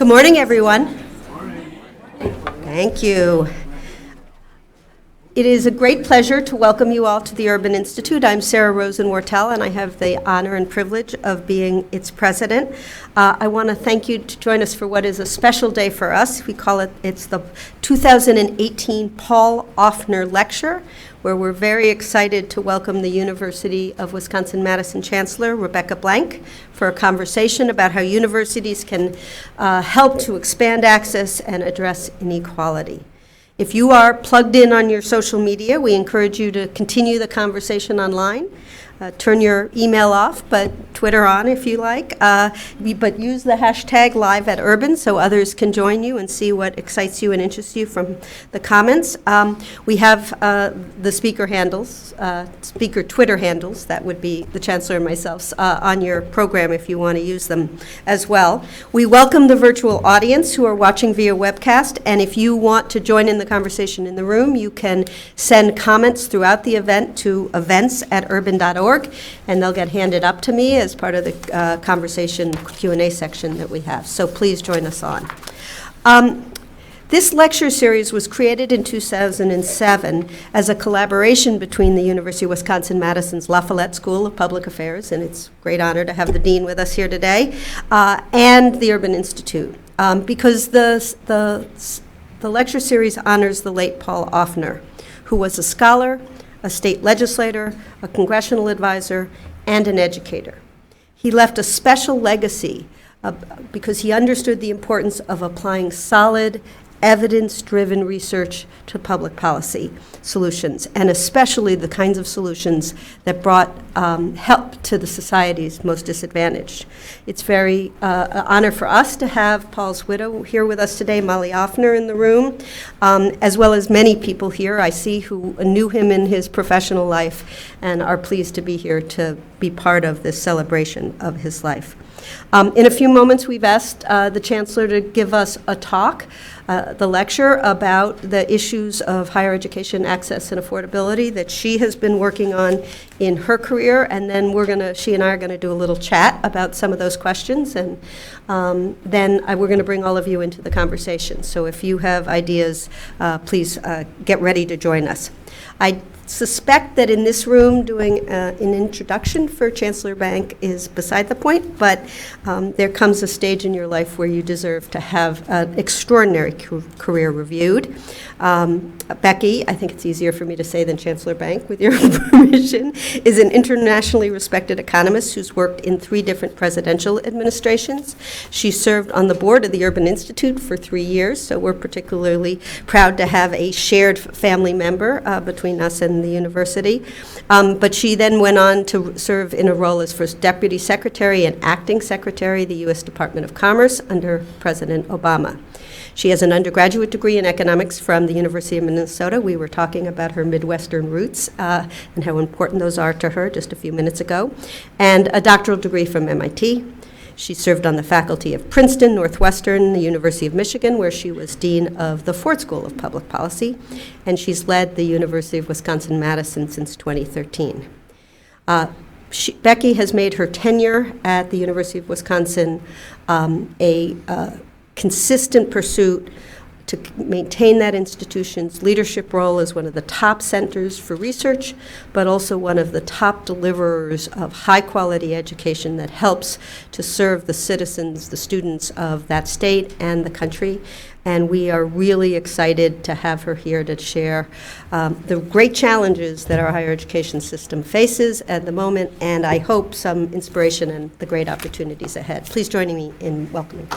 Good morning, everyone. Thank you. It is a great pleasure to welcome you all to the Urban Institute. I'm Sarah Rosen Wartell, and I have the honor and privilege of being its president. I want to thank you to join us for what is a special day for us. We call it's the 2018 Paul Offner Lecture, where we're very excited to welcome the University of Wisconsin-Madison Chancellor Rebecca Blank for a conversation about how universities can help to expand access and address inequality. If you are plugged in on your social media, we encourage you to continue the conversation online. Turn your email off, but Twitter on if you like. But use the hashtag #LiveAtUrban so others can join you and see what excites you and interests you from the comments. We have the speaker Twitter handles, that would be the Chancellor and myself, on your program if you want to use them as well. We welcome the virtual audience who are watching via webcast, and if you want to join in the conversation in the room, you can send comments throughout the event to events@urban.org, and they'll get handed up to me as part of the conversation Q&A section that we have. So please join us on. This lecture series was created in 2007 as a collaboration between the University of Wisconsin-Madison's La Follette School of Public Affairs, and it's a great honor to have the dean with us here today, and the Urban Institute, because the lecture series honors the late Paul Offner, who was a scholar, a state legislator, a congressional advisor, and an educator. He left a special legacy because he understood the importance of applying solid, evidence-driven research to public policy solutions, and especially the kinds of solutions that brought help to the societies most disadvantaged. It's very an honor for us to have Paul's widow here with us today, Molly Offner, in the room, as well as many people here I see who knew him in his professional life and are pleased to be here to be part of this celebration of his life. In a few moments, we've asked the Chancellor to give us a talk, the lecture, about the issues of higher education access and affordability that she has been working on in her career, and then she and I are going to do a little chat about some of those questions, and then we're going to bring all of you into the conversation. So if you have ideas, please get ready to join us. I suspect that in this room doing an introduction for Chancellor Blank is beside the point, but there comes a stage in your life where you deserve to have an extraordinary career reviewed. Becky, I think it's easier for me to say than Chancellor Blank, with your permission, is an internationally respected economist who's worked in 3 different presidential administrations. She served on the board of the Urban Institute for 3 years, so we're particularly proud to have a shared family member between us and the university. But she then went on to serve in a role as first Deputy Secretary and Acting Secretary of the U.S. Department of Commerce under President Obama. She has an undergraduate degree in economics from the University of Minnesota. We were talking about her Midwestern roots and how important those are to her just a few minutes ago, and a doctoral degree from MIT. She served on the faculty of Princeton, Northwestern, the University of Michigan, where she was dean of the Ford School of Public Policy, and she's led the University of Wisconsin-Madison since 2013. Becky has made her tenure at the University of Wisconsin a consistent pursuit to maintain that institution's leadership role as one of the top centers for research, but also one of the top deliverers of high-quality education that helps to serve the citizens, the students of that state and the country. And we are really excited to have her here to share the great challenges that our higher education system faces at the moment, and I hope some inspiration and the great opportunities ahead. Please join me in welcoming.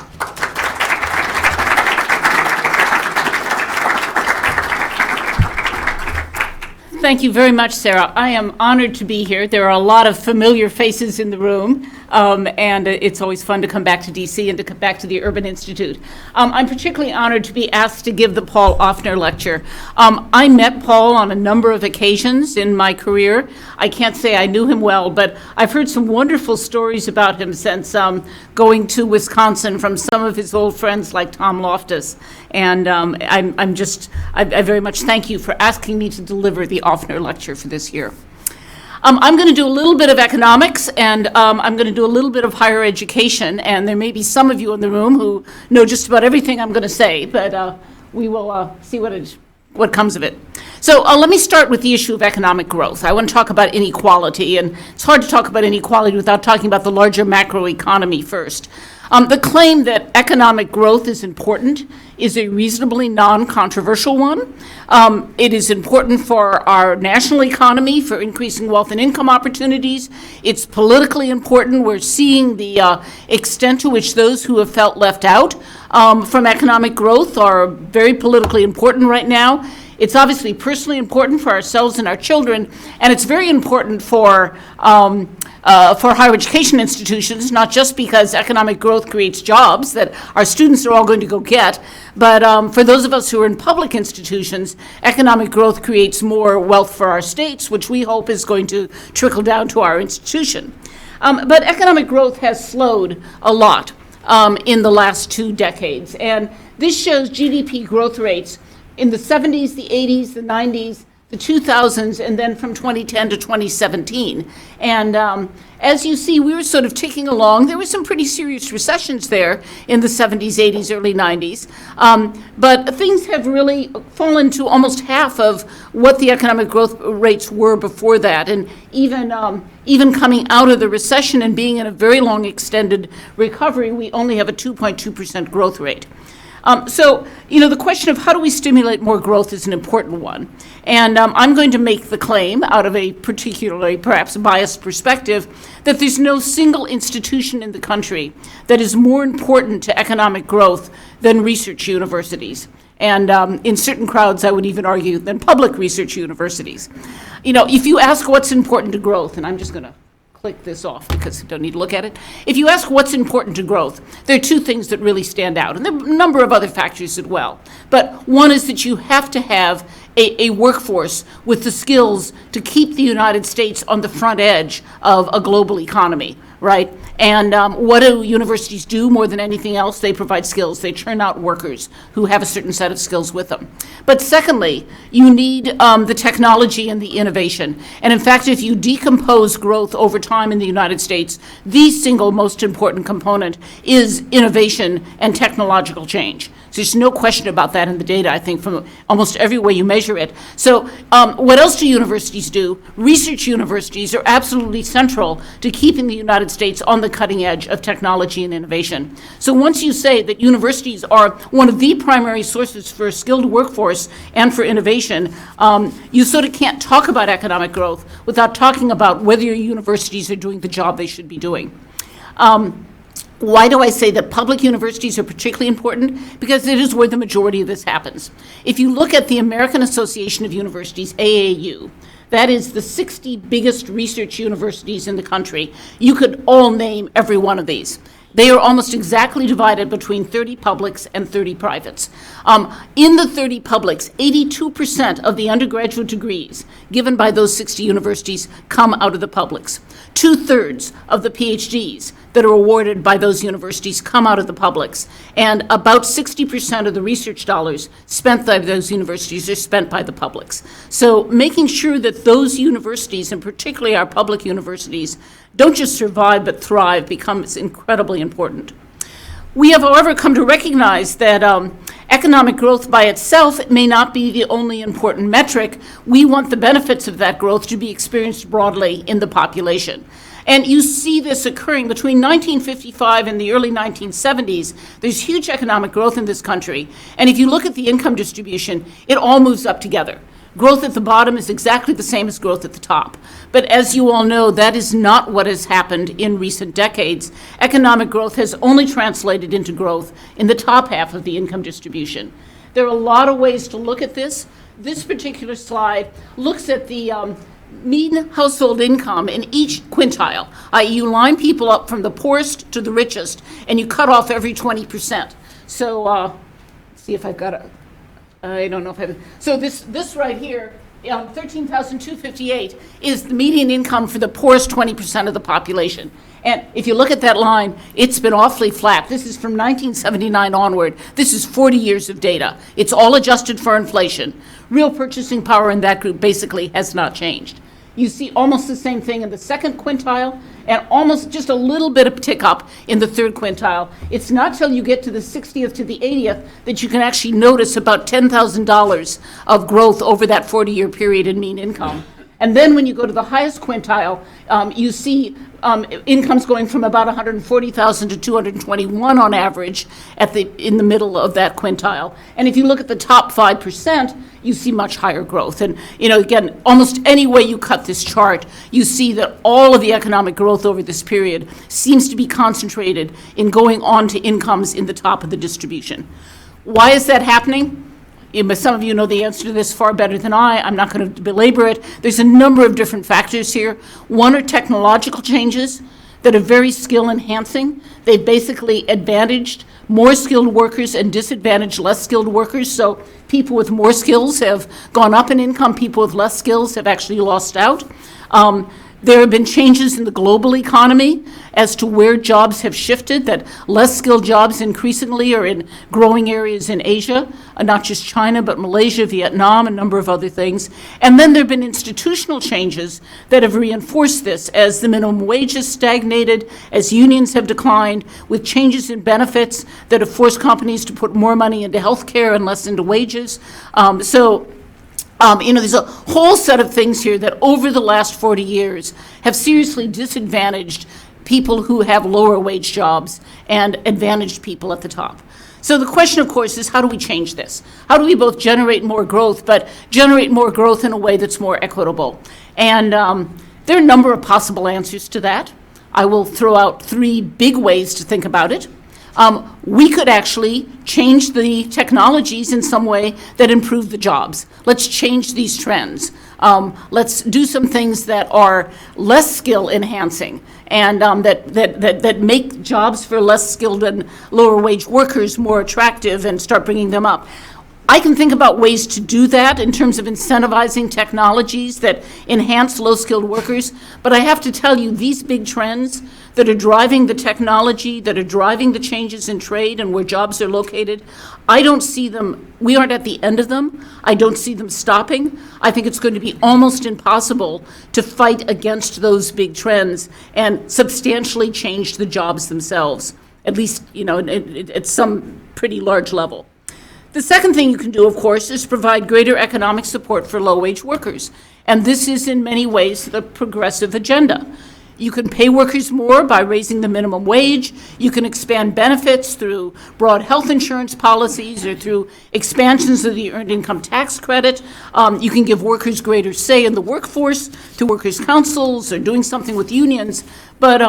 Thank you very much, Sarah. I am honored to be here. There are a lot of familiar faces in the room, and it's always fun to come back to DC and to come back to the Urban Institute. I'm particularly honored to be asked to give the Paul Offner Lecture. I met Paul on a number of occasions in my career. I can't say I knew him well, but I've heard some wonderful stories about him since going to Wisconsin from some of his old friends like Tom Loftus. And I very much thank you for asking me to deliver the Offner Lecture for this year. I'm going to do a little bit of economics, and I'm going to do a little bit of higher education, and there may be some of you in the room who know just about everything I'm going to say, but we will see what comes of it. So let me start with the issue of economic growth. I want to talk about inequality, and it's hard to talk about inequality without talking about the larger macroeconomy first. The claim that economic growth is important is a reasonably non-controversial one. It is important for our national economy, for increasing wealth and income opportunities. It's politically important. We're seeing the extent to which those who have felt left out from economic growth are very politically important right now. It's obviously personally important for ourselves and our children, and it's very important for higher education institutions, not just because economic growth creates jobs that our students are all going to go get, but for those of us who are in public institutions, economic growth creates more wealth for our states, which we hope is going to trickle down to our institution. But economic growth has slowed a lot in the last 2 decades, and this shows GDP growth rates in the 70s, the 80s, the 90s, the 2000s, and then from 2010 to 2017. And as you see, we were sort of ticking along. There were some pretty serious recessions there in the 70s, 80s, early 90s. But things have really fallen to almost half of what the economic growth rates were before that. And even coming out of the recession and being in a very long extended recovery, we only have a 2.2% growth rate. So, the question of how do we stimulate more growth is an important one. And I'm going to make the claim, out of a particularly perhaps biased perspective, that there's no single institution in the country that is more important to economic growth than research universities. And in certain crowds, I would even argue, than public research universities. If you ask what's important to growth, and I'm just going to click this off because I don't need to look at it. If you ask what's important to growth, there are 2 things that really stand out, and there are a number of other factors as well. But one is that you have to have a workforce with the skills to keep the United States on the front edge of a global economy, right? And what do universities do more than anything else? They provide skills. They churn out workers who have a certain set of skills with them. But secondly, you need the technology and the innovation. And in fact, if you decompose growth over time in the United States, the single most important component is innovation and technological change. So there's no question about that in the data, I think, from almost every way you measure it. So what else do universities do? Research universities are absolutely central to keeping the United States on the cutting edge of technology and innovation. So once you say that universities are one of the primary sources for a skilled workforce and for innovation, you sort of can't talk about economic growth without talking about whether your universities are doing the job they should be doing. Why do I say that public universities are particularly important? Because it is where the majority of this happens. If you look at the American Association of Universities, AAU, that is the 60 biggest research universities in the country, you could all name every one of these. They are almost exactly divided between 30 publics and 30 privates. In the 30 publics, 82% of the undergraduate degrees given by those 60 universities come out of the publics. 2/3 of the PhDs that are awarded by those universities come out of the publics. And about 60% of the research dollars spent by those universities are spent by the publics. So making sure that those universities, and particularly our public universities, don't just survive but thrive becomes incredibly important. We have, however, come to recognize that economic growth by itself may not be the only important metric. We want the benefits of that growth to be experienced broadly in the population. And you see this occurring between 1955 and the early 1970s. There's huge economic growth in this country. And if you look at the income distribution, it all moves up together. Growth at the bottom is exactly the same as growth at the top. But as you all know, that is not what has happened in recent decades. Economic growth has only translated into growth in the top half of the income distribution. There are a lot of ways to look at this. This particular slide looks at the mean household income in each quintile, i.e. you line people up from the poorest to the richest, and you cut off every 20%. So let's see if I've got a, I don't know if I have, so this right here, 13,258 is the median income for the poorest 20% of the population. And if you look at that line, it's been awfully flat. This is from 1979 onward. This is 40 years of data. It's all adjusted for inflation. Real purchasing power in that group basically has not changed. You see almost the same thing in the second quintile, and almost just a little bit of tick up in the third quintile. It's not till you get to the 60th to the 80th that you can actually notice about $10,000 of growth over that 40-year period in mean income. And then when you go to the highest quintile, you see incomes going from about 140,000 to 221 on average in the middle of that quintile. And if you look at the top 5%, you see much higher growth. And again, almost any way you cut this chart, you see that all of the economic growth over this period seems to be concentrated in going on to incomes in the top of the distribution. Why is that happening? Some of you know the answer to this far better than I. I'm not going to belabor it. There's a number of different factors here. One are technological changes that are very skill enhancing. They've basically advantaged more skilled workers and disadvantaged less skilled workers. So people with more skills have gone up in income. People with less skills have actually lost out. There have been changes in the global economy as to where jobs have shifted, that less skilled jobs increasingly are in growing areas in Asia, not just China, but Malaysia, Vietnam, a number of other things. And then there have been institutional changes that have reinforced this as the minimum wage has stagnated, as unions have declined, with changes in benefits that have forced companies to put more money into health care and less into wages. There's a whole set of things here that over the last 40 years have seriously disadvantaged people who have lower wage jobs and advantaged people at the top. So the question, of course, is how do we change this? How do we both generate more growth, but generate more growth in a way that's more equitable? And there are a number of possible answers to that. I will throw out 3 big ways to think about it. We could actually change the technologies in some way that improve the jobs. Let's change these trends. Let's do some things that are less skill enhancing and that make jobs for less skilled and lower wage workers more attractive and start bringing them up. I can think about ways to do that in terms of incentivizing technologies that enhance low-skilled workers, but I have to tell you, these big trends that are driving the technology, that are driving the changes in trade and where jobs are located, I don't see them, we aren't at the end of them. I don't see them stopping. I think it's going to be almost impossible to fight against those big trends and substantially change the jobs themselves, at least, at some pretty large level. The second thing you can do, of course, is provide greater economic support for low-wage workers. And this is in many ways the progressive agenda. You can pay workers more by raising the minimum wage. You can expand benefits through broad health insurance policies or through expansions of the earned income tax credit. You can give workers greater say in the workforce through workers' councils or doing something with unions. But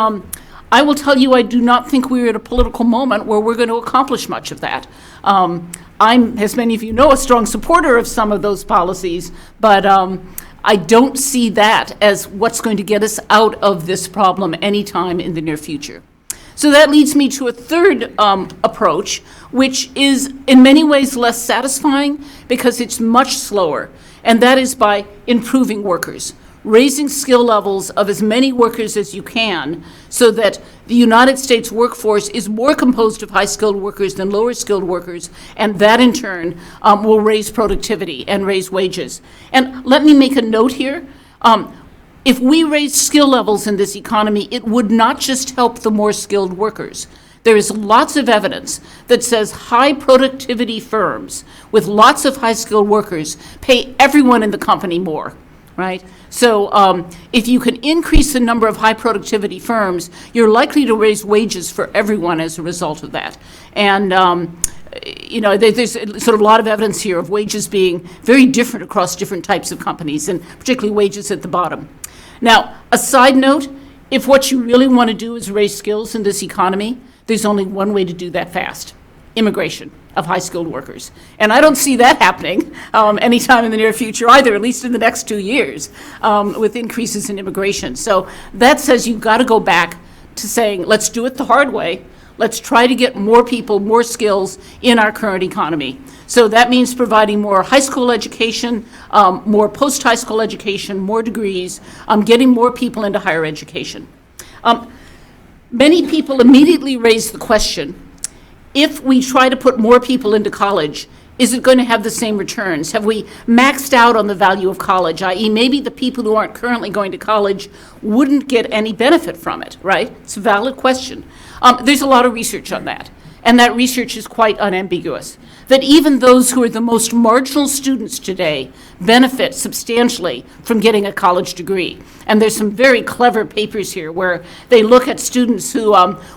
I will tell you, I do not think we're at a political moment where we're going to accomplish much of that. I'm, as many of you know, a strong supporter of some of those policies, but I don't see that as what's going to get us out of this problem anytime in the near future. So that leads me to a third approach, which is in many ways less satisfying because it's much slower, and that is by improving workers. Raising skill levels of as many workers as you can so that the United States workforce is more composed of high-skilled workers than lower-skilled workers, and that in turn will raise productivity and raise wages. And let me make a note here. If we raise skill levels in this economy, it would not just help the more skilled workers. There is lots of evidence that says high productivity firms with lots of high-skilled workers pay everyone in the company more. Right? So if you can increase the number of high productivity firms, you're likely to raise wages for everyone as a result of that. And there's sort of a lot of evidence here of wages being very different across different types of companies, and particularly wages at the bottom. Now, a side note, if what you really want to do is raise skills in this economy, there's only one way to do that fast: immigration of high-skilled workers. And I don't see that happening anytime in the near future either, at least in the next 2 years, with increases in immigration. So that says you've got to go back to saying, let's do it the hard way. Let's try to get more people, more skills in our current economy. So that means providing more high school education, more post-high school education, more degrees, getting more people into higher education. Many people immediately raise the question, if we try to put more people into college, Is it going to have the same returns? Have we maxed out on the value of college, i.e. maybe the people who aren't currently going to college wouldn't get any benefit from it, right? It's a valid question. There's a lot of research on that, and that research is quite unambiguous. That even those who are the most marginal students today benefit substantially from getting a college degree. And there's some very clever papers here where they look at students who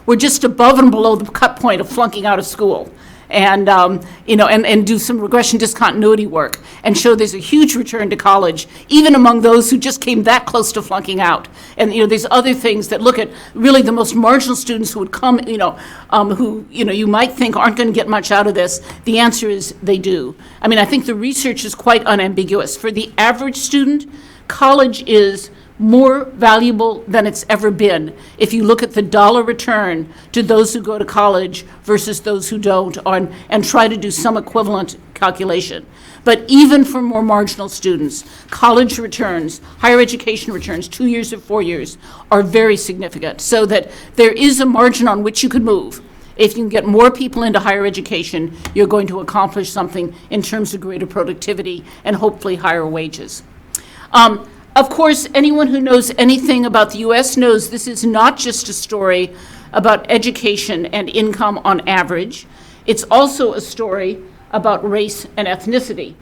were just above and below the cut point of flunking out of school. And, and do some regression discontinuity work and show there's a huge return to college, even among those who just came that close to flunking out. And, there's other things that look at really the most marginal students who would come, who, you might think aren't going to get much out of this. The answer is they do. I mean, I think the research is quite unambiguous. For the average student, college is more valuable than it's ever been if you look at the dollar return to those who go to college versus those who don't, and try to do some equivalent calculation. But even for more marginal students, college returns, higher education returns, 2 years or 4 years, are very significant, so that there is a margin on which you could move. If you can get more people into higher education, you're going to accomplish something in terms of greater productivity and hopefully higher wages. Of course, anyone who knows anything about the U.S. knows this is not just a story about education and income on average. It's also a story about race and ethnicity.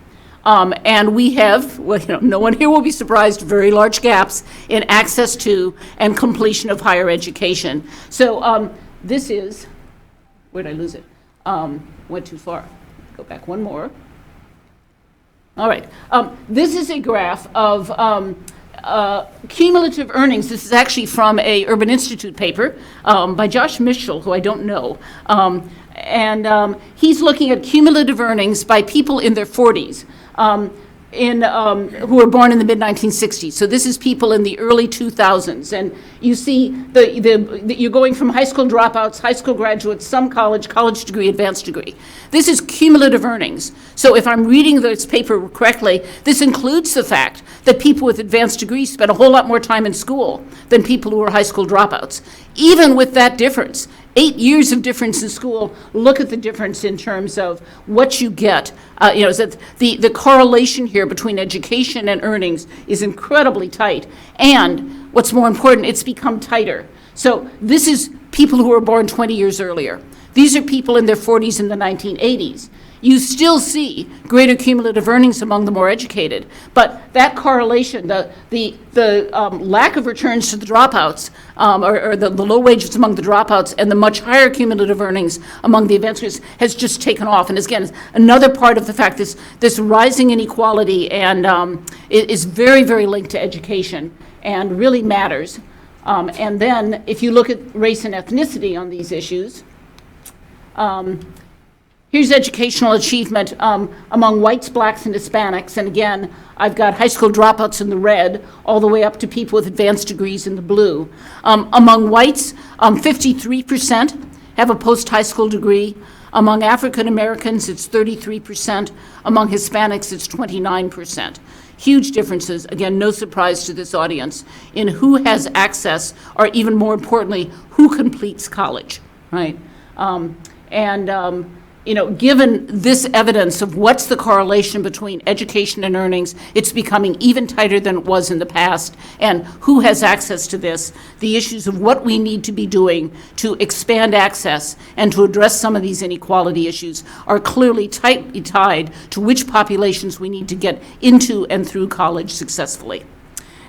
And we have, no one here will be surprised, very large gaps in access to and completion of higher education. So this is, where did I lose it? Went too far. Go back one more. All right. This is a graph of cumulative earnings. This is actually from a Urban Institute paper by Josh Mitchell, who I don't know. He's looking at cumulative earnings by people in their 40s. Who were born in the mid-1960s. So this is people in the early 2000s. And you see you're going from high school dropouts, high school graduates, some college degree, advanced degree. This is cumulative earnings. So if I'm reading this paper correctly, this includes the fact that people with advanced degrees spend a whole lot more time in school than people who are high school dropouts. Even with that difference, 8 years of difference in school, look at the difference in terms of what you get. The correlation here between education and earnings is incredibly tight. And what's more important, it's become tighter. So this is people who were born 20 years earlier. These are people in their 40s in the 1980s. You still see greater cumulative earnings among the more educated, but that correlation, the lack of returns to the dropouts, or the low wages among the dropouts, and the much higher cumulative earnings among the advanced groups has just taken off. And again, it's another part of the fact this rising inequality and is very, very linked to education and really matters. And then if you look at race and ethnicity on these issues, here's educational achievement among whites, blacks, and Hispanics. And again, I've got high school dropouts in the red, all the way up to people with advanced degrees in the blue. Among whites, 53% have a post-high school degree. Among African Americans, it's 33%. Among Hispanics, it's 29%. Huge differences, again, no surprise to this audience, in who has access, or even more importantly, who completes college, right? Given this evidence of what's the correlation between education and earnings, it's becoming even tighter than it was in the past. And who has access to this? The issues of what we need to be doing to expand access and to address some of these inequality issues are clearly tightly tied to which populations we need to get into and through college successfully.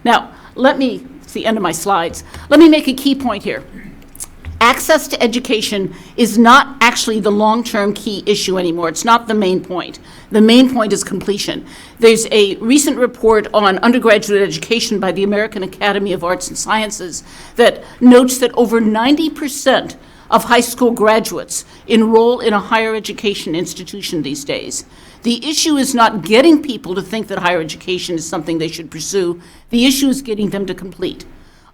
Now, it's the end of my slides. Let me make a key point here. Access to education is not actually the long-term key issue anymore. It's not the main point. The main point is completion. There's a recent report on undergraduate education by the American Academy of Arts and Sciences that notes that over 90% of high school graduates enroll in a higher education institution these days. The issue is not getting people to think that higher education is something they should pursue. The issue is getting them to complete.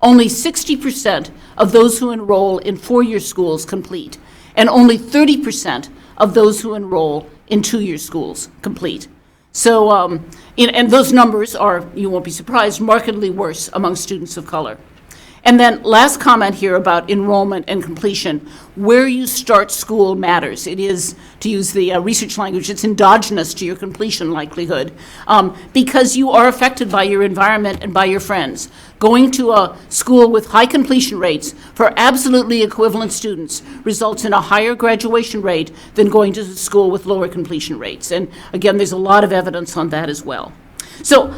Only 60% of those who enroll in four-year schools complete, and only 30% of those who enroll in two-year schools complete. So, and those numbers are, you won't be surprised, markedly worse among students of color. And then last comment here about enrollment and completion. Where you start school matters. It is, to use the research language, it's endogenous to your completion likelihood, because you are affected by your environment and by your friends. Going to a school with high completion rates for absolutely equivalent students results in a higher graduation rate than going to a school with lower completion rates. And again, there's a lot of evidence on that as well. So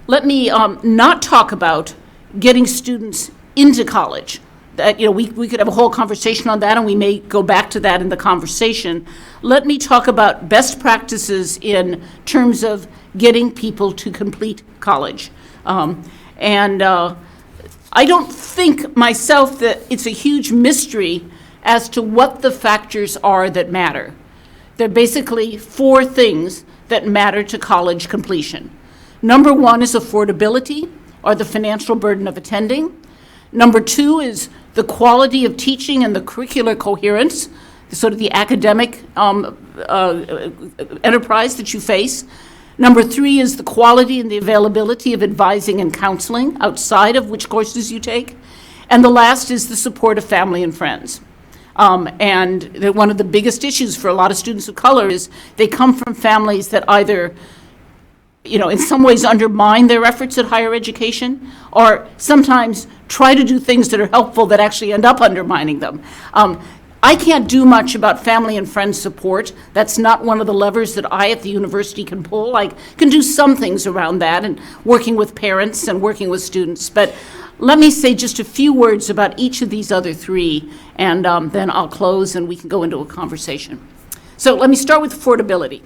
let me not talk about getting students into college. That, we could have a whole conversation on that, and we may go back to that in the conversation. Let me talk about best practices in terms of getting people to complete college. I don't think myself that it's a huge mystery as to what the factors are that matter. There are basically 4 things that matter to college completion. Number 1 is affordability, or the financial burden of attending. Number 2 is the quality of teaching and the curricular coherence, sort of the academic enterprise that you face. Number 3 is the quality and the availability of advising and counseling outside of which courses you take. And the last is the support of family and friends. And one of the biggest issues for a lot of students of color is they come from families that either in some ways undermine their efforts at higher education, or sometimes try to do things that are helpful that actually end up undermining them. I can't do much about family and friends support. That's not one of the levers that I at the university can pull. I can do some things around that and working with parents and working with students. But let me say just a few words about each of these other 3, and then I'll close and we can go into a conversation. So let me start with affordability.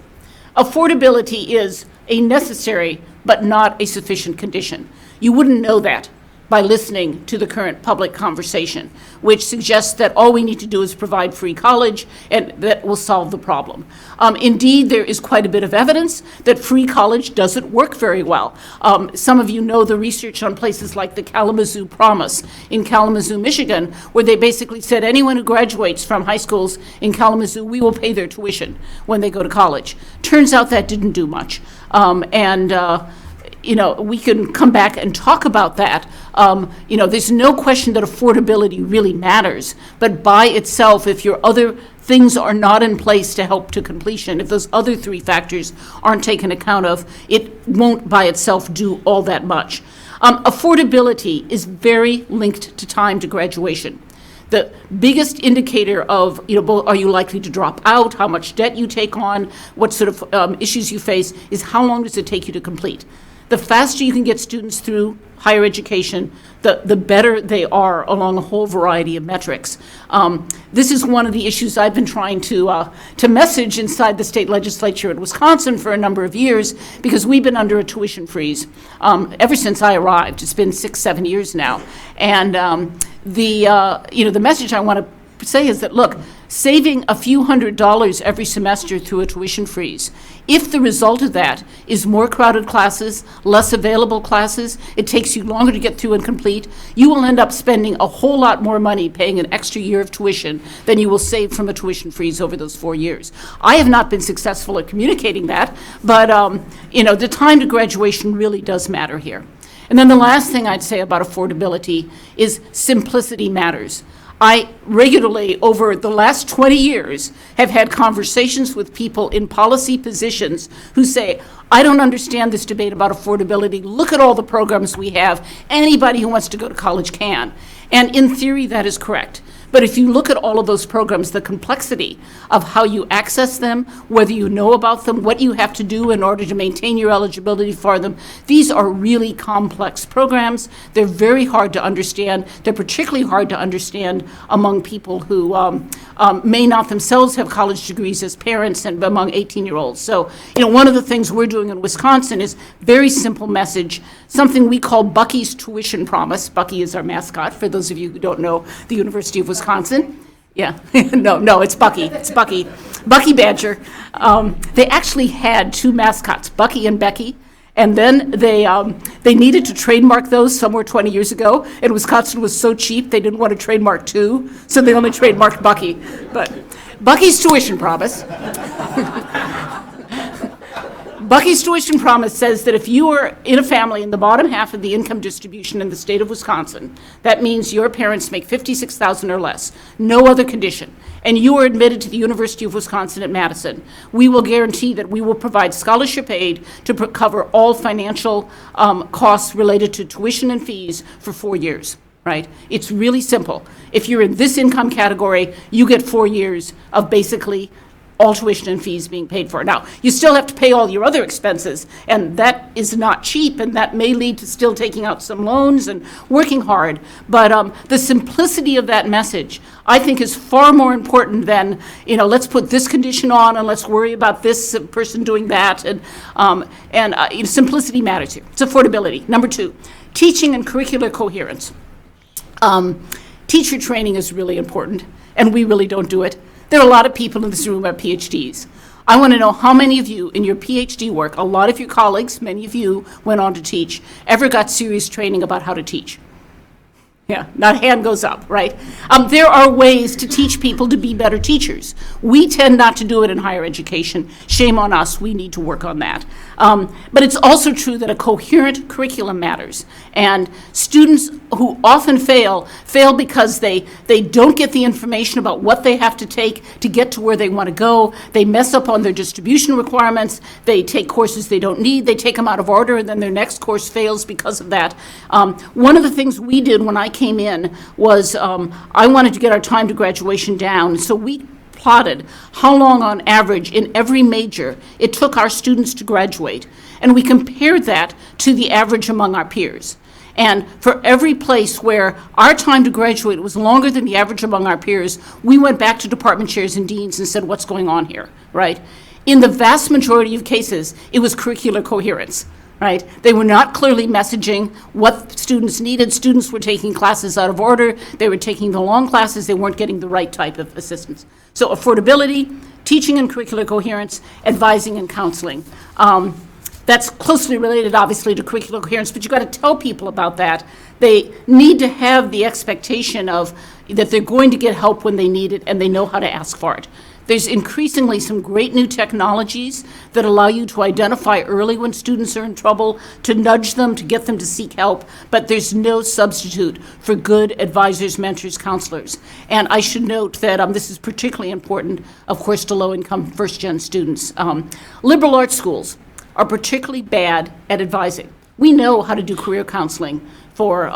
Affordability is a necessary but not a sufficient condition. You wouldn't know that by listening to the current public conversation, which suggests that all we need to do is provide free college and that will solve the problem. Indeed, there is quite a bit of evidence that free college doesn't work very well. Some of you know the research on places like the Kalamazoo Promise in Kalamazoo, Michigan, where they basically said anyone who graduates from high schools in Kalamazoo, we will pay their tuition when they go to college. Turns out that didn't do much. We can come back and talk about that. There's no question that affordability really matters, but by itself, if your other things are not in place to help to completion, if those other 3 factors aren't taken account of, it won't by itself do all that much. Affordability is very linked to time to graduation. The biggest indicator of, are you likely to drop out, how much debt you take on, what sort of issues you face, is how long does it take you to complete. The faster you can get students through higher education, the better they are along a whole variety of metrics. This is one of the issues I've been trying to message inside the state legislature in Wisconsin for a number of years, because we've been under a tuition freeze ever since I arrived. It's been 6-7 years now. And the message I want to say is that, look, saving a few $100s every semester through a tuition freeze, if the result of that is more crowded classes, less available classes, it takes you longer to get through and complete, you will end up spending a whole lot more money paying an extra year of tuition than you will save from a tuition freeze over those 4 years. I have not been successful at communicating that, but the time to graduation really does matter here. And then the last thing I'd say about affordability is simplicity matters. I regularly, over the last 20 years, have had conversations with people in policy positions who say, I don't understand this debate about affordability. Look at all the programs we have. Anybody who wants to go to college can. And in theory, that is correct. But if you look at all of those programs, the complexity of how you access them, whether you know about them, what you have to do in order to maintain your eligibility for them, these are really complex programs. They're very hard to understand. They're particularly hard to understand among people who may not themselves have college degrees as parents and among 18-year-olds. So, one of the things we're doing in Wisconsin is very simple message, something we call Bucky's Tuition Promise. Bucky is our mascot, for those of you who don't know the University of Wisconsin. Yeah, no, it's Bucky. It's Bucky. Bucky Badger. They actually had 2 mascots, Bucky and Becky, and then they needed to trademark those somewhere 20 years ago, and Wisconsin was so cheap they didn't want to trademark 2, so they only trademarked Bucky. But Bucky's Tuition Promise. Bucky's Tuition Promise says that if you are in a family in the bottom half of the income distribution in the state of Wisconsin, that means your parents make $56,000 or less, no other condition, and you are admitted to the University of Wisconsin at Madison, we will guarantee that we will provide scholarship aid to cover all financial costs related to tuition and fees for 4 years, right? It's really simple. If you're in this income category, you get 4 years of basically all tuition and fees being paid for. Now, you still have to pay all your other expenses, and that is not cheap, and that may lead to still taking out some loans and working hard. But the simplicity of that message, I think, is far more important than, let's put this condition on and let's worry about this person doing that. And simplicity matters here. It's affordability. Number 2, teaching and curricular coherence. Teacher training is really important, and we really don't do it. There are a lot of people in this room who have PhDs. I want to know how many of you in your PhD work, a lot of your colleagues, many of you went on to teach, ever got serious training about how to teach? Yeah, not hand goes up, right? There are ways to teach people to be better teachers. We tend not to do it in higher education. Shame on us, we need to work on that. But it's also true that a coherent curriculum matters. And students who often fail because they don't get the information about what they have to take to get to where they want to go. They mess up on their distribution requirements. They take courses they don't need. They take them out of order, and then their next course fails because of that. One of the things we did when I came in was I wanted to get our time to graduation down, so we plotted how long on average in every major it took our students to graduate, and we compared that to the average among our peers. And for every place where our time to graduate was longer than the average among our peers, we went back to department chairs and deans and said, what's going on here, right? In the vast majority of cases, it was curricular coherence. Right? They were not clearly messaging what students needed. Students were taking classes out of order. They were taking the long classes. They weren't getting the right type of assistance. So affordability, teaching and curricular coherence, advising and counseling. That's closely related, obviously, to curricular coherence, but you've got to tell people about that. They need to have the expectation of that they're going to get help when they need it, and they know how to ask for it. There's increasingly some great new technologies that allow you to identify early when students are in trouble, to nudge them, to get them to seek help, but there's no substitute for good advisors, mentors, counselors. And I should note that this is particularly important, of course, to low-income first-gen students. Liberal arts schools are particularly bad at advising. We know how to do career counseling for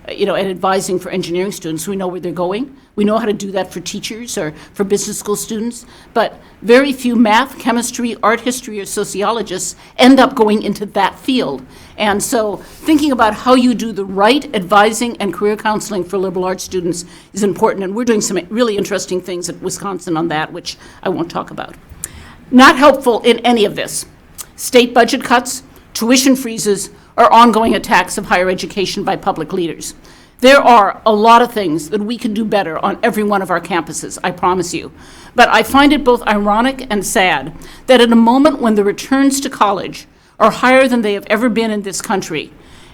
and advising for engineering students. We know where they're going. We know how to do that for teachers or for business school students, but very few math, chemistry, art history, or sociologists end up going into that field. And so thinking about how you do the right advising and career counseling for liberal arts students is important, and we're doing some really interesting things at Wisconsin on that, which I won't talk about. Not helpful in any of this. State budget cuts, tuition freezes, or ongoing attacks of higher education by public leaders. There are a lot of things that we can do better on every one of our campuses, I promise you. But I find it both ironic and sad that at a moment when the returns to college are higher than they have ever been in this country,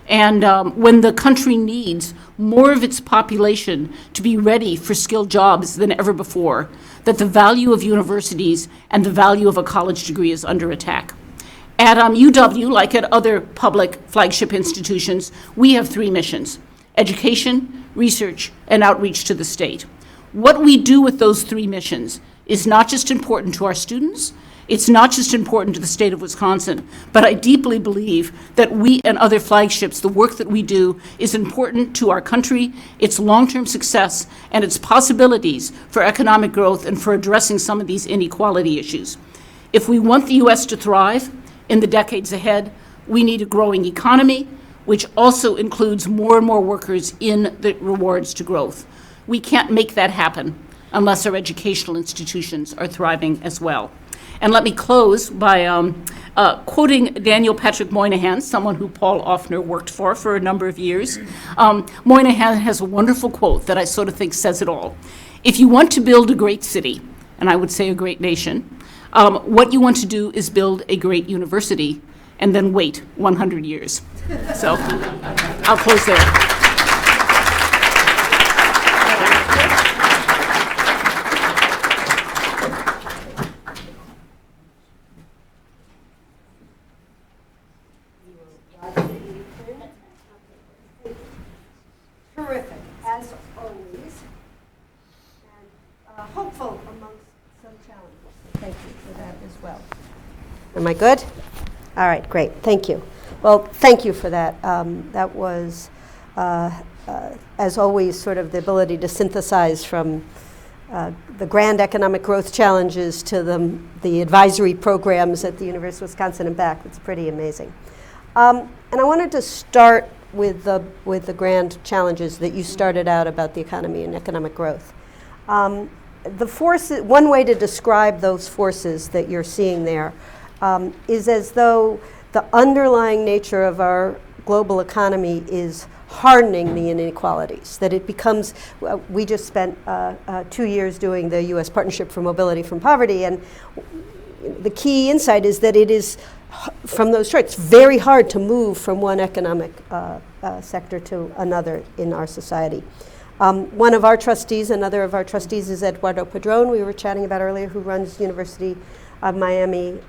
and when the country needs more of its population to be ready for skilled jobs than ever before, that the value of universities and the value of a college degree is under attack. At UW, like at other public flagship institutions, we have 3 missions: education, research, and outreach to the state. What we do with those 3 missions is not just important to our students, it's not just important to the state of Wisconsin, but I deeply believe that we and other flagships, the work that we do, is important to our country, its long-term success, and its possibilities for economic growth and for addressing some of these inequality issues. If we want the U.S. to thrive in the decades ahead, we need a growing economy, which also includes more and more workers in the rewards to growth. We can't make that happen unless our educational institutions are thriving as well. And let me close by quoting Daniel Patrick Moynihan, someone who Paul Offner worked for a number of years. Moynihan has a wonderful quote that I sort of think says it all. If you want to build a great city, and I would say a great nation, what you want to do is build a great university and then wait 100 years. So I'll close there. challenges. Thank you for that as well. Am I good? All right, great. Thank you. Well, thank you for that. That was, as always, sort of the ability to synthesize from the grand economic growth challenges to the advisory programs at the University of Wisconsin and back. It's pretty amazing. And I wanted to start with the grand challenges that you started out about the economy and economic growth. The forces, one way to describe those forces that you're seeing there is as though the underlying nature of our global economy is hardening the inequalities, that it becomes, we just spent 2 years doing the U.S. Partnership for Mobility from Poverty, and the key insight is that it is, from those charts, very hard to move from one economic sector to another in our society. One of our trustees, another of our trustees is Eduardo Padron, we were chatting about earlier, who runs University of Miami-Dade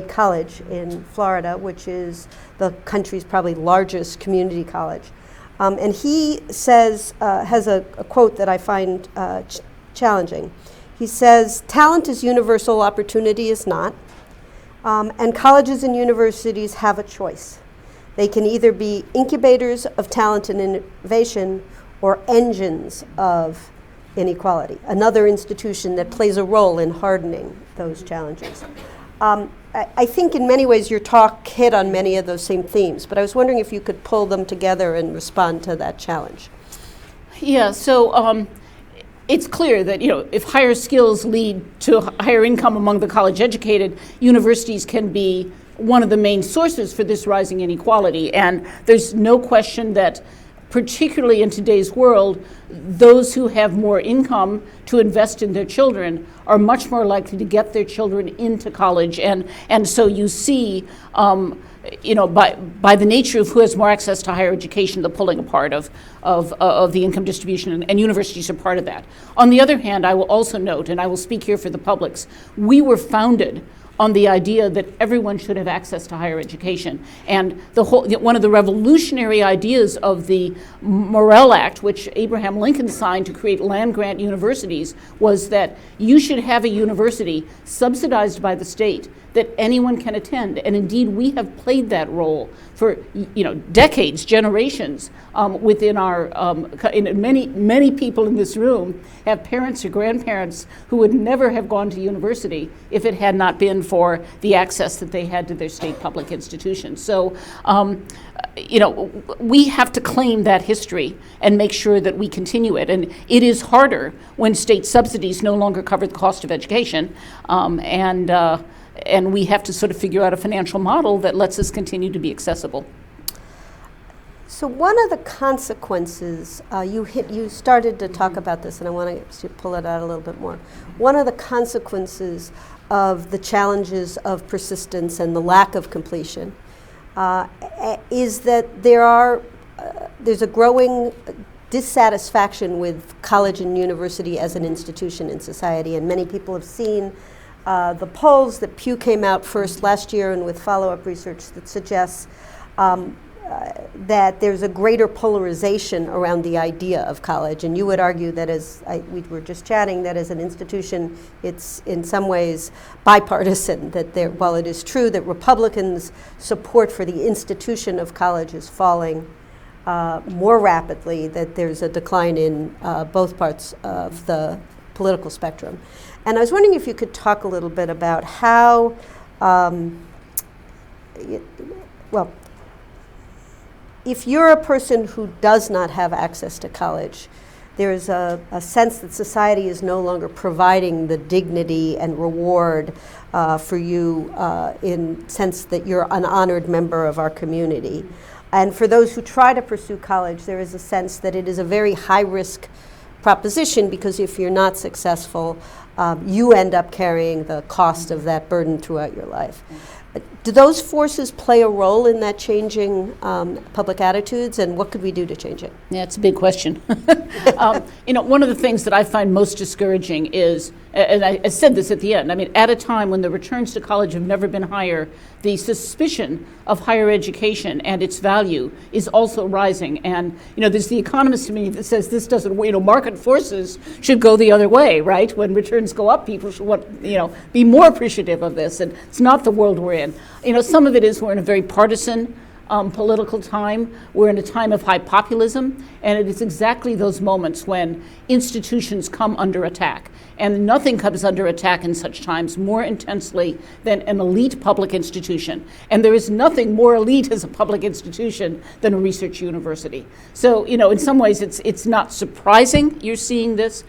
College in Florida, which is the country's probably largest community college. And he says, has a quote that I find challenging. He says, "Talent is universal, opportunity is not. And colleges and universities have a choice. They can either be incubators of talent and innovation or engines of inequality," another institution that plays a role in hardening those challenges. I think in many ways your talk hit on many of those same themes, but I was wondering if you could pull them together and respond to that challenge. Yeah, so it's clear that, if higher skills lead to higher income among the college educated, universities can be one of the main sources for this rising inequality. And there's no question that, particularly in today's world, those who have more income to invest in their children are much more likely to get their children into college. And so you see, by the nature of who has more access to higher education, the pulling apart of the income distribution, and universities are part of that. On the other hand, I will also note, and I will speak here for the publics, we were founded on the idea that everyone should have access to higher education. And one of the revolutionary ideas of the Morrill Act, which Abraham Lincoln signed to create land-grant universities, was that you should have a university subsidized by the state that anyone can attend. And indeed, we have played that role for decades, generations within our, many people in this room have parents or grandparents who would never have gone to university if it had not been for the access that they had to their state public institutions. So, we have to claim that history and make sure that we continue it. And it is harder when state subsidies no longer cover the cost of education, and we have to sort of figure out a financial model that lets us continue to be accessible. So one of the consequences, you started to talk about this, and I want to pull it out a little bit more. One of the consequences of the challenges of persistence and the lack of completion is that there's a growing dissatisfaction with college and university as an institution in society, and many people have seen the polls that Pew came out first last year and with follow-up research that suggests that there's a greater polarization around the idea of college. And you would argue that we were just chatting, that as an institution, it's in some ways bipartisan, that while it is true that Republicans' support for the institution of college is falling more rapidly, that there's a decline in both parts of the political spectrum. And I was wondering if you could talk a little bit about how, if you're a person who does not have access to college, there is a sense that society is no longer providing the dignity and reward for you in sense that you're an honored member of our community. And for those who try to pursue college, there is a sense that it is a very high-risk proposition, because if you're not successful, you end up carrying the cost of that burden throughout your life. Do those forces play a role in that changing public attitudes, and what could we do to change it? Yeah, it's a big question. One of the things that I find most discouraging is, and I said this at the end, I mean, at a time when the returns to college have never been higher, the suspicion of higher education and its value is also rising. And, there's the economist in me that says this doesn't, market forces should go the other way, right? When returns go up, people should be more appreciative of this. And it's not the world we're in. Some of it is we're in a very partisan political time. We're in a time of high populism, and it is exactly those moments when institutions come under attack. And nothing comes under attack in such times more intensely than an elite public institution. And there is nothing more elite as a public institution than a research university. So, in some ways, it's not surprising you're seeing this.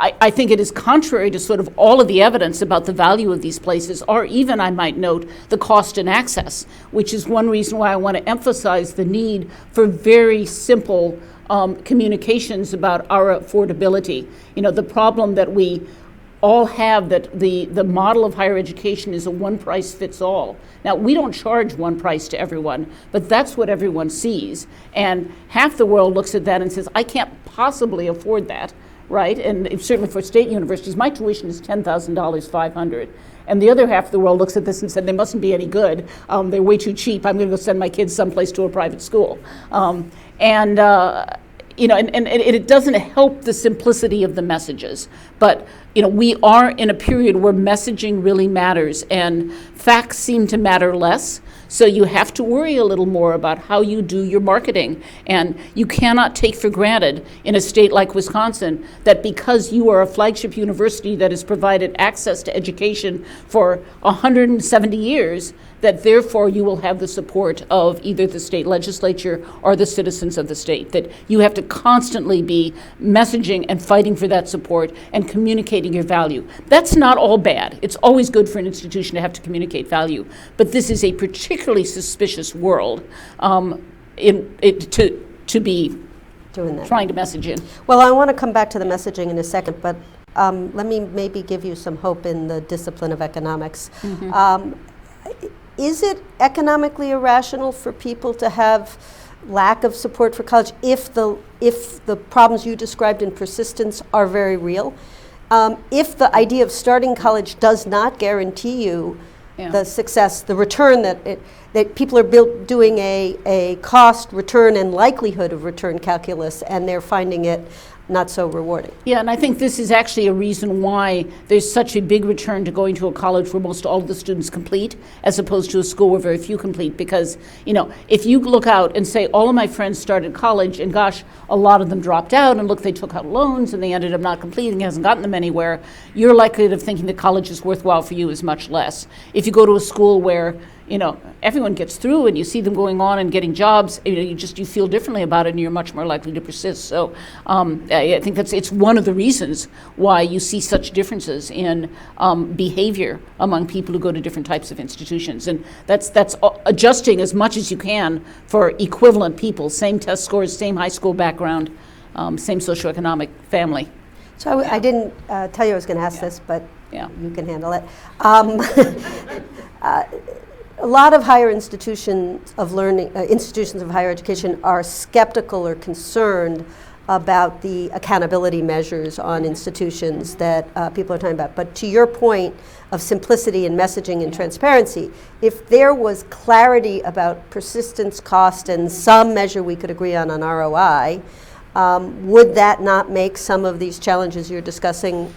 I think it is contrary to sort of all of the evidence about the value of these places, or even, I might note, the cost and access, which is one reason why I want to emphasize the need for very simple communications about our affordability. The problem that we all have, that the model of higher education is a one price fits all. Now, we don't charge one price to everyone, but that's what everyone sees. And half the world looks at that and says, I can't possibly afford that. Right, and certainly for state universities, my tuition is $10,000, $500. And the other half of the world looks at this and said, they mustn't be any good. They're way too cheap. I'm going to go send my kids someplace to a private school. And it doesn't help the simplicity of the messages. But, we are in a period where messaging really matters, and facts seem to matter less. So you have to worry a little more about how you do your marketing. And you cannot take for granted in a state like Wisconsin that because you are a flagship university that has provided access to education for 170 years, that therefore you will have the support of either the state legislature or the citizens of the state. That you have to constantly be messaging and fighting for that support and communicating your value. That's not all bad. It's always good for an institution to have to communicate value. But this is a particularly suspicious world to be doing that. Trying to message in. Well, I want to come back to the messaging in a second, but let me maybe give you some hope in the discipline of economics. Mm-hmm. Is it economically irrational for people to have lack of support for college if the problems you described in persistence are very real? If the idea of starting college does not guarantee you the success, the return that people are doing a cost, return, and likelihood of return calculus, and they're finding it not so rewarding. Yeah, and I think this is actually a reason why there's such a big return to going to a college where most all of the students complete, as opposed to a school where very few complete. Because, if you look out and say, all of my friends started college, and gosh, a lot of them dropped out, and look, they took out loans, and they ended up not completing, hasn't gotten them anywhere, your likelihood of thinking that college is worthwhile for you is much less. If you go to a school where everyone gets through and you see them going on and getting jobs, you feel differently about it and you're much more likely to persist. So I think it's one of the reasons why you see such differences in behavior among people who go to different types of institutions. And that's adjusting as much as you can for equivalent people, same test scores, same high school background, same socioeconomic family. So I didn't tell you I was going to ask this, but you can handle it. A lot of higher institutions of learning, institutions of higher education are skeptical or concerned about the accountability measures on institutions that people are talking about. But to your point of simplicity and messaging and transparency, if there was clarity about persistence, cost, and some measure we could agree on ROI, would that not make some of these challenges you're discussing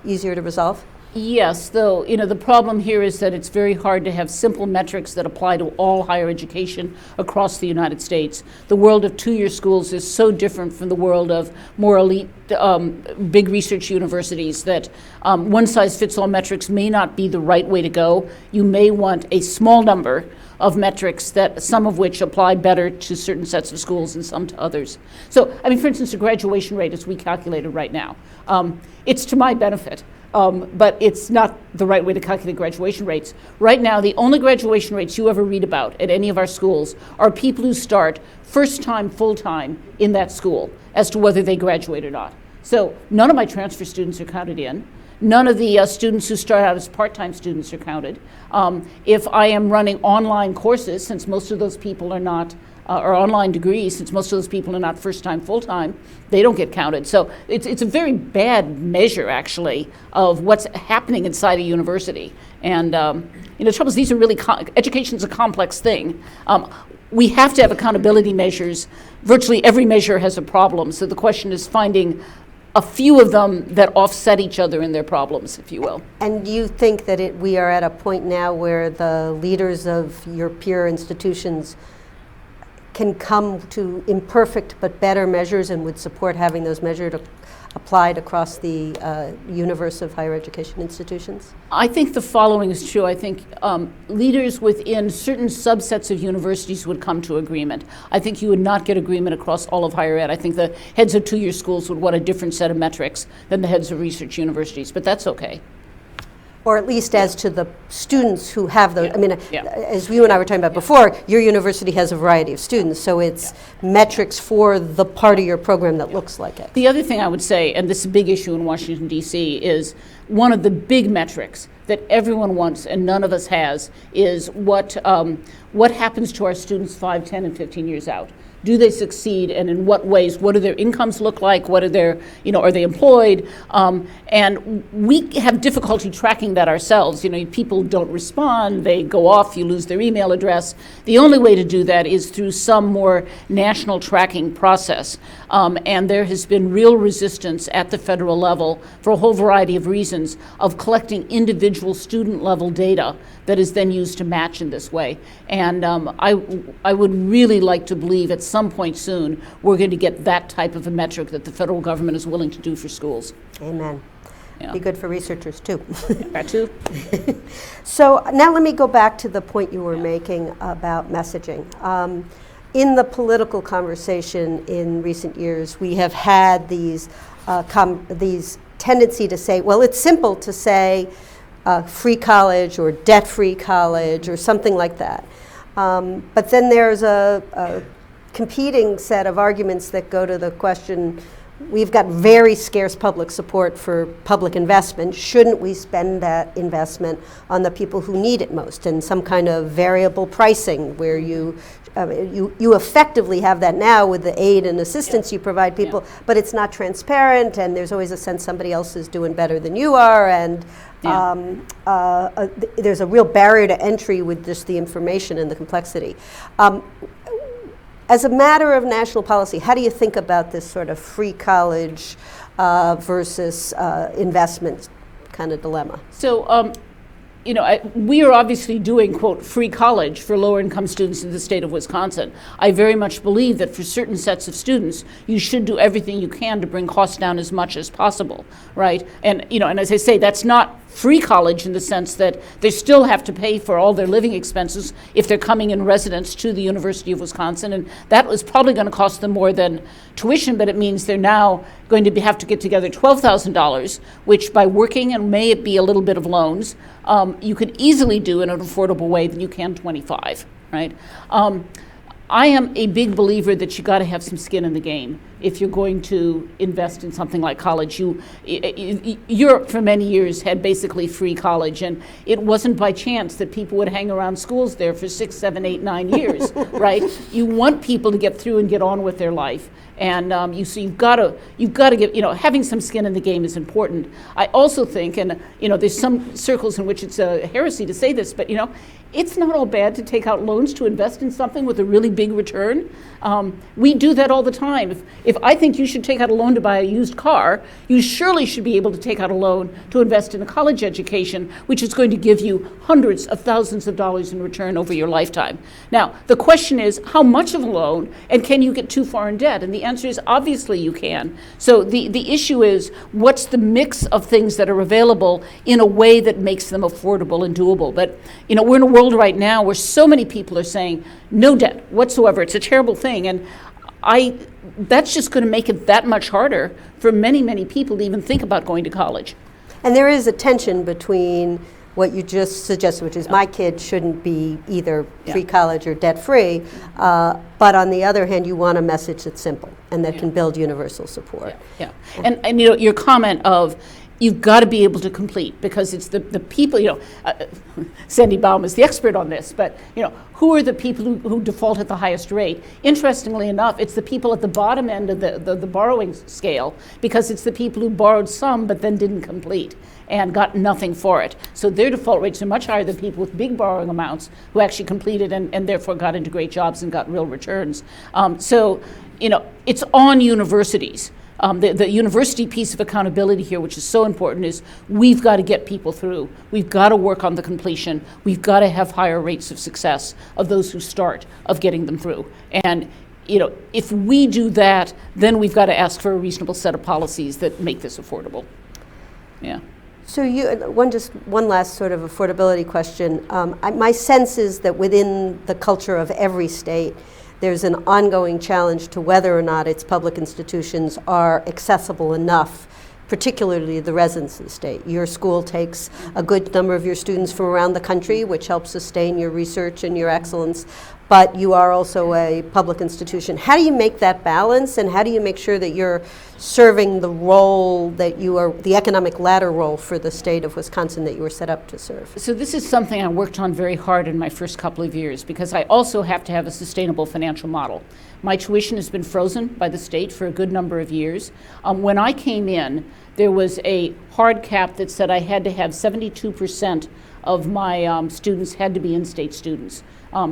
easier to resolve? Yes, though, the problem here is that it's very hard to have simple metrics that apply to all higher education across the United States. The world of two-year schools is so different from the world of more elite big research universities that one-size-fits-all metrics may not be the right way to go. You may want a small number of metrics, that some of which apply better to certain sets of schools and some to others. So, for instance, the graduation rate as we calculate it right now, it's to my benefit. But it's not the right way to calculate graduation rates. Right now, the only graduation rates you ever read about at any of our schools are people who start first time, full time in that school as to whether they graduate or not. So none of my transfer students are counted in. None of the students who start out as part-time students are counted. If I am running online courses, since most of those people are not, or online degrees, since most of those people are not first-time, full-time, they don't get counted. So it's a very bad measure, actually, of what's happening inside a university. And the trouble is, these are really, education's a complex thing. We have to have accountability measures. Virtually every measure has a problem. So the question is finding a few of them that offset each other in their problems, if you will. And do you think that we are at a point now where the leaders of your peer institutions can come to imperfect but better measures and would support having those measured applied across the universe of higher education institutions? I think the following is true. I think leaders within certain subsets of universities would come to agreement. I think you would not get agreement across all of higher ed. I think the heads of two-year schools would want a different set of metrics than the heads of research universities, but that's okay. Or at least as to the students who have those. I mean, as you and I were talking about before, your university has a variety of students, so it's metrics for the part of your program that looks like it. The other thing I would say, and this is a big issue in Washington, D.C., is one of the big metrics that everyone wants and none of us has is what happens to our students 5, 10, and 15 years out. Do they succeed, and in what ways? What do their incomes look like? What are their, are they employed? And we have difficulty tracking that ourselves. People don't respond, they go off, you lose their email address. The only way to do that is through some more national tracking process. And there has been real resistance at the federal level for a whole variety of reasons of collecting individual student level data that is then used to match in this way. And I would really like to believe at some point soon we're going to get that type of a metric that the federal government is willing to do for schools. Amen. Yeah. Be good for researchers too. That too. So now let me go back to the point you were making about messaging. In the political conversation in recent years, we have had these tendency to say, well, it's simple to say free college or debt-free college or something like that. But then there's a competing set of arguments that go to the question, we've got very scarce public support for public investment. Shouldn't we spend that investment on the people who need it most, and some kind of variable pricing where you effectively have that now with the aid and assistance you provide people, but it's not transparent, and there's always a sense somebody else is doing better than you are, and there's a real barrier to entry with just the information and the complexity. As a matter of national policy, how do you think about this sort of free college versus investment kind of dilemma? So, we are obviously doing, quote, free college for lower income students in the state of Wisconsin. I very much believe that for certain sets of students, you should do everything you can to bring costs down as much as possible, right? And, and as I say, that's not free college in the sense that they still have to pay for all their living expenses if they're coming in residence to the University of Wisconsin, and that was probably going to cost them more than tuition, but it means they're now going to have to get together $12,000, which by working, and may it be a little bit of loans, you could easily do in an affordable way than you can 25, right? I am a big believer that you got to have some skin in the game if you're going to invest in something like college. Europe for many years had basically free college, and it wasn't by chance that people would hang around schools there for 6, 7, 8, 9 years, right? You want people to get through and get on with their life, and you've got to give, having some skin in the game is important. I also think, and there's some circles in which it's a heresy to say this, but it's not all bad to take out loans to invest in something with a really big return. We do that all the time. If I think you should take out a loan to buy a used car, you surely should be able to take out a loan to invest in a college education, which is going to give you hundreds of thousands of dollars in return over your lifetime. Now, the question is, how much of a loan, and can you get too far in debt? And the answer is, obviously you can. So the issue is, what's the mix of things that are available in a way that makes them affordable and doable? But, we're in a world right now where so many people are saying, no debt whatsoever. It's a terrible thing. And that's just going to make it that much harder for many, many people to even think about going to college. And there is a tension between what you just suggested, which is my kid shouldn't be either free college or debt-free, but on the other hand, you want a message that's simple and that can build universal support. And your comment of, you've got to be able to complete, because it's the people, Sandy Baum is the expert on this, but, who are the people who default at the highest rate? Interestingly enough, it's the people at the bottom end of the borrowing scale, because it's the people who borrowed some but then didn't complete and got nothing for it. So their default rates are much higher than people with big borrowing amounts who actually completed and therefore got into great jobs and got real returns. So it's on universities. The university piece of accountability here, which is so important, is we've got to get people through. We've got to work on the completion. We've got to have higher rates of success of those who start, of getting them through. And if we do that, then we've got to ask for a reasonable set of policies that make this affordable. Yeah. So one last sort of affordability question. My sense is that within the culture of every state, there's an ongoing challenge to whether or not its public institutions are accessible enough, particularly the residents of the state. Your school takes a good number of your students from around the country, which helps sustain your research and your excellence, but you are also a public institution. How do you make that balance, and how do you make sure that you're serving the role that you are, the economic ladder role for the state of Wisconsin that you were set up to serve? So this is something I worked on very hard in my first couple of years, because I also have to have a sustainable financial model. My tuition has been frozen by the state for a good number of years. When I came in, there was a hard cap that said I had to have 72% of my students had to be in-state students.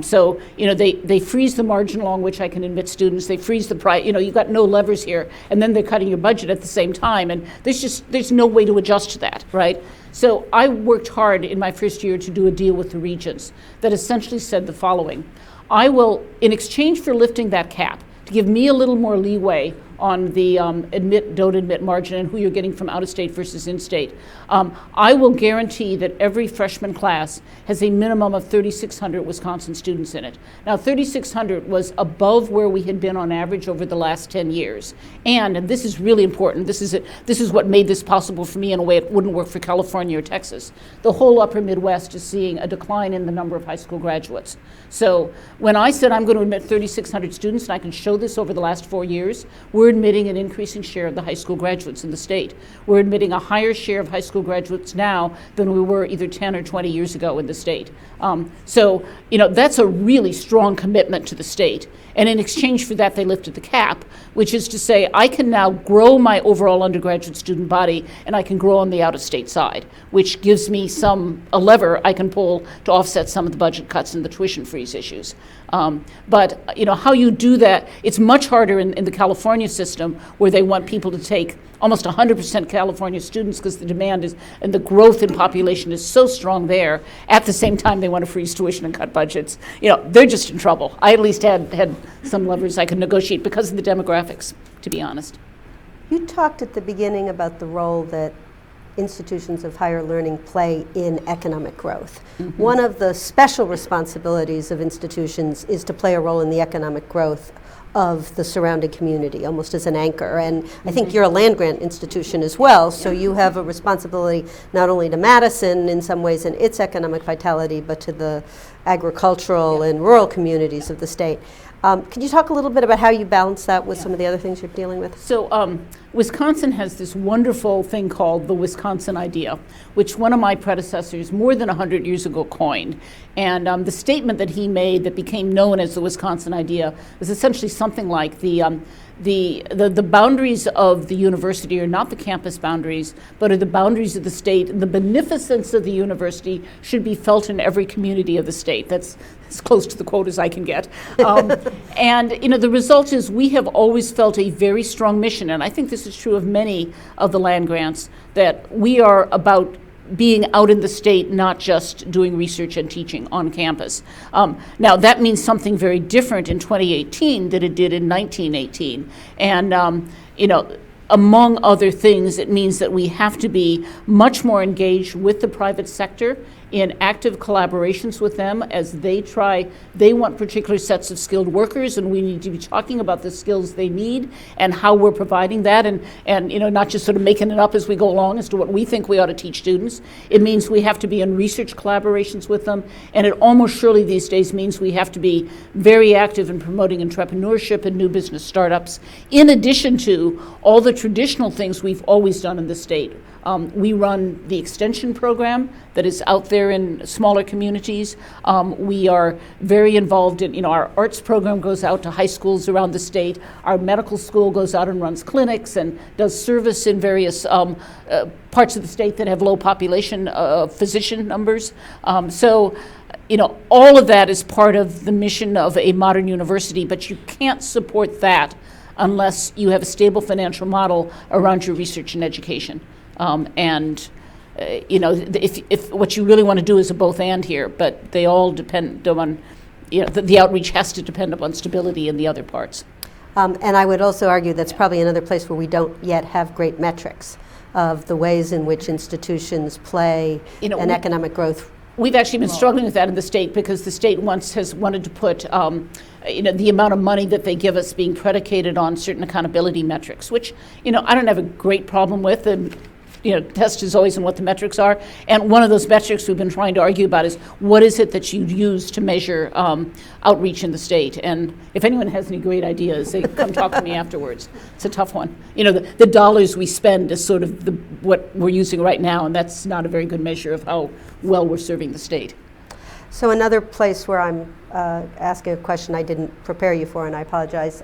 So they freeze the margin along which I can admit students. They freeze the price. You've got no levers here, and then they're cutting your budget at the same time, and there's no way to adjust to that, right? So I worked hard in my first year to do a deal with the regions that essentially said the following: I will, in exchange for lifting that cap, to give me a little more leeway on the admit, don't admit margin and who you're getting from out of state versus in-state, I will guarantee that every freshman class has a minimum of 3,600 Wisconsin students in it. Now, 3,600 was above where we had been on average over the last 10 years. And this is really important, this is what made this possible for me in a way it wouldn't work for California or Texas. The whole upper Midwest is seeing a decline in the number of high school graduates. So when I said I'm going to admit 3,600 students, and I can show this over the last 4 years, we're admitting an increasing share of the high school graduates in the state. We're admitting a higher share of high school graduates now than we were either 10 or 20 years ago in the state. So that's a really strong commitment to the state. And in exchange for that, they lifted the cap, which is to say I can now grow my overall undergraduate student body, and I can grow on the out-of-state side, which gives me a lever I can pull to offset some of the budget cuts and the tuition freeze issues. But how you do that, it's much harder in the California system, where they want people to take almost 100% California students because the demand is, and the growth in population is so strong there. At the same time, they want to freeze tuition and cut budgets. They're just in trouble. I at least had some levers I could negotiate because of the demographics, to be honest. You talked at the beginning about the role that institutions of higher learning play in economic growth. Mm-hmm. One of the special responsibilities of institutions is to play a role in the economic growth of the surrounding community, almost as an anchor. And I think you're a land-grant institution as well, so you have a responsibility not only to Madison in some ways in its economic vitality, but to the agricultural and rural communities of the state. Can you talk a little bit about how you balance that with some of the other things you're dealing with? So Wisconsin has this wonderful thing called the Wisconsin idea, which one of my predecessors more than 100 years ago coined. And the statement that he made that became known as the Wisconsin idea was essentially something like the boundaries of the university are not the campus boundaries, but are the boundaries of the state. And the beneficence of the university should be felt in every community of the state. That's as close to the quote as I can get. And the result is we have always felt a very strong mission, and I think this is true of many of the land grants, that we are about being out in the state, not just doing research and teaching on campus. Now, that means something very different in 2018 than it did in 1918. And, among other things, it means that we have to be much more engaged with the private sector in active collaborations with them as they want particular sets of skilled workers, and we need to be talking about the skills they need and how we're providing that, and not just sort of making it up as we go along as to what we think we ought to teach students. It means we have to be in research collaborations with them, and it almost surely these days means we have to be very active in promoting entrepreneurship and new business startups, in addition to all the traditional things we've always done in the state. We run the extension program that is out there in smaller communities. We are very involved in, our arts program goes out to high schools around the state. Our medical school goes out and runs clinics and does service in various parts of the state that have low population physician numbers. So all of that is part of the mission of a modern university, but you can't support that unless you have a stable financial model around your research and education. If what you really want to do is a both and here, but they all depend on, the outreach has to depend upon stability in the other parts. And I would also argue that's probably another place where we don't yet have great metrics of the ways in which institutions play an economic growth. We've actually been struggling with that in the state because the state once has wanted to put the amount of money that they give us being predicated on certain accountability metrics, which I don't have a great problem with. Test is always on what the metrics are. And one of those metrics we've been trying to argue about is what is it that you use to measure outreach in the state? And if anyone has any great ideas, they come talk to me afterwards. It's a tough one. The dollars we spend is sort of what we're using right now, and that's not a very good measure of how well we're serving the state. So another place where I'm asking a question I didn't prepare you for, and I apologize.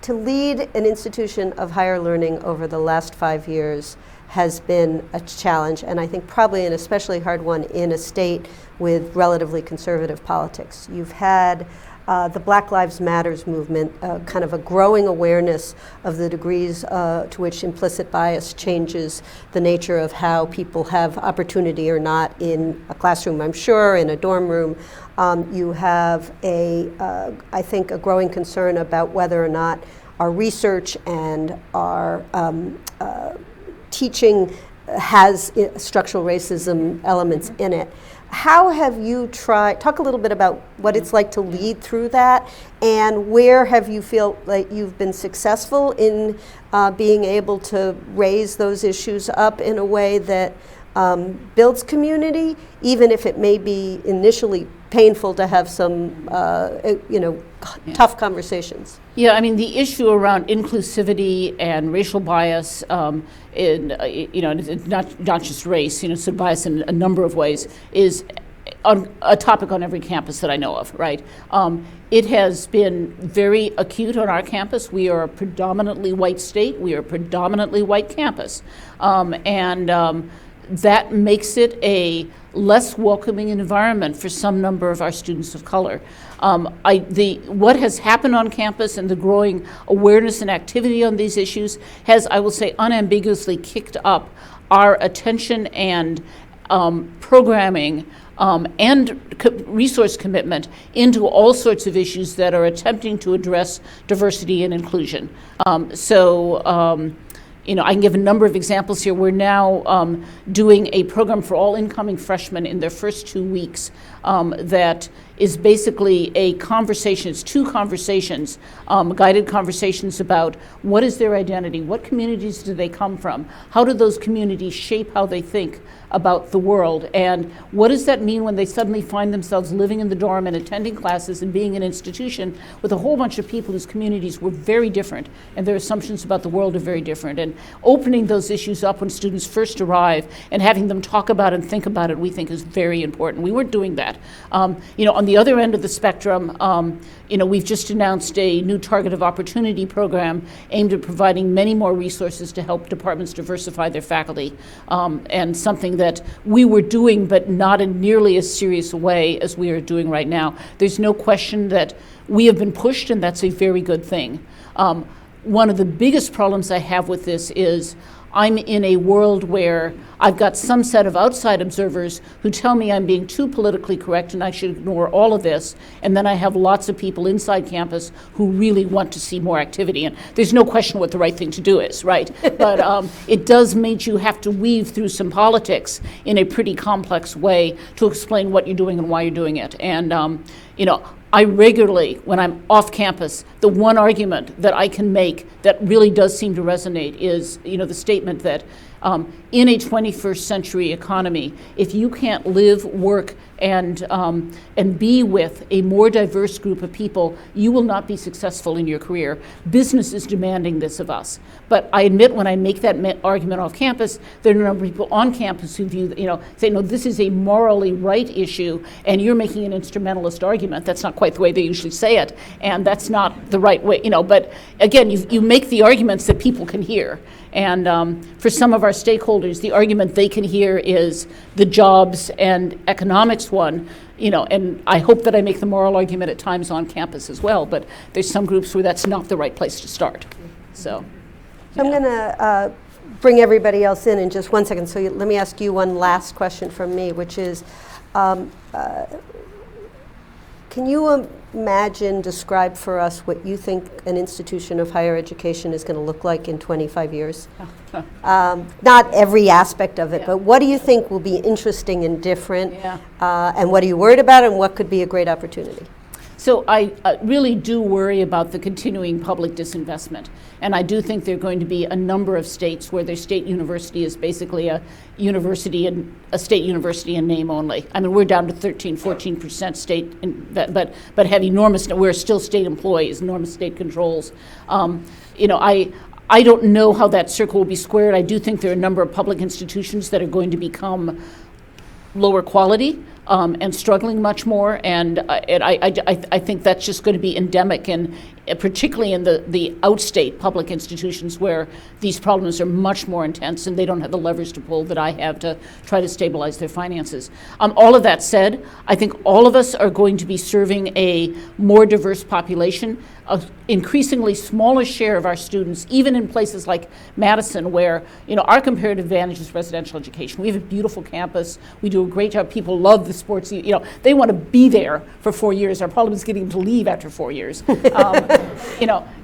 To lead an institution of higher learning over the last 5 years has been a challenge, and I think probably an especially hard one in a state with relatively conservative politics. You've had the Black Lives Matters movement, kind of a growing awareness of the degrees to which implicit bias changes the nature of how people have opportunity or not in a classroom, I'm sure, in a dorm room. You have I think, a growing concern about whether or not our research and our teaching has structural racism elements in it. How have you talk a little bit about what it's like to lead through that, and where have you feel like you've been successful in being able to raise those issues up in a way that builds community, even if it may be initially painful to have some, tough conversations. Yeah, the issue around inclusivity and racial bias, not just race, so bias in a number of ways, is a topic on every campus that I know of, right? It has been very acute on our campus. We are a predominantly white state. We are a predominantly white campus. That makes it a less welcoming environment for some number of our students of color. What has happened on campus and the growing awareness and activity on these issues has, I will say, unambiguously kicked up our attention and programming and resource commitment into all sorts of issues that are attempting to address diversity and inclusion. I can give a number of examples here. We're now doing a program for all incoming freshmen in their first 2 weeks that is basically a conversation. It's 2 conversations, guided conversations about what is their identity, what communities do they come from, how do those communities shape how they think about the world, and what does that mean when they suddenly find themselves living in the dorm and attending classes and being an institution with a whole bunch of people whose communities were very different and their assumptions about the world are very different, and opening those issues up when students first arrive and having them talk about and think about it, we think is very important. We weren't doing that. On the other end of the spectrum, we've just announced a new target of opportunity program aimed at providing many more resources to help departments diversify their faculty, and something that we were doing but not in nearly as serious a way as we are doing right now. There's no question that we have been pushed, and that's a very good thing. One of the biggest problems I have with this is I'm in a world where I've got some set of outside observers who tell me I'm being too politically correct and I should ignore all of this, and then I have lots of people inside campus who really want to see more activity. And there's no question what the right thing to do is, right? But it does make you have to weave through some politics in a pretty complex way to explain what you're doing and why you're doing it. And I regularly, when I'm off campus, the one argument that I can make that really does seem to resonate is, the statement that in a 21st century economy, if you can't live, work, and be with a more diverse group of people, you will not be successful in your career. Business is demanding this of us. But I admit when I make that argument off campus, there are a number of people on campus who view, say, no, this is a morally right issue, and you're making an instrumentalist argument. That's not quite the way they usually say it, and that's not the right way, But again, you make the arguments that people can hear. And for some of our stakeholders, the argument they can hear is the jobs and economics one, and I hope that I make the moral argument at times on campus as well, but there's some groups where that's not the right place to start. So I'm going to bring everybody else in just 1 second. So let me ask you one last question from me, which is, can you describe for us what you think an institution of higher education is going to look like in 25 years? Not every aspect of it, but what do you think will be interesting and different? And what are you worried about, and what could be a great opportunity? So I really do worry about the continuing public disinvestment. And I do think there are going to be a number of states where their state university is basically a state university in name only. I mean, we're down to 13-14% state, but have enormous, we're still state employees, enormous state controls. I don't know how that circle will be squared. I do think there are a number of public institutions that are going to become lower quality and struggling much more, and I think that's just going to be endemic, and particularly in the outstate public institutions where these problems are much more intense and they don't have the levers to pull that I have to try to stabilize their finances. All of that said, I think all of us are going to be serving a more diverse population, an increasingly smaller share of our students, even in places like Madison, where our comparative advantage is residential education. We have a beautiful campus. We do a great job. People love the sports. They want to be there for 4 years. Our problem is getting them to leave after 4 years.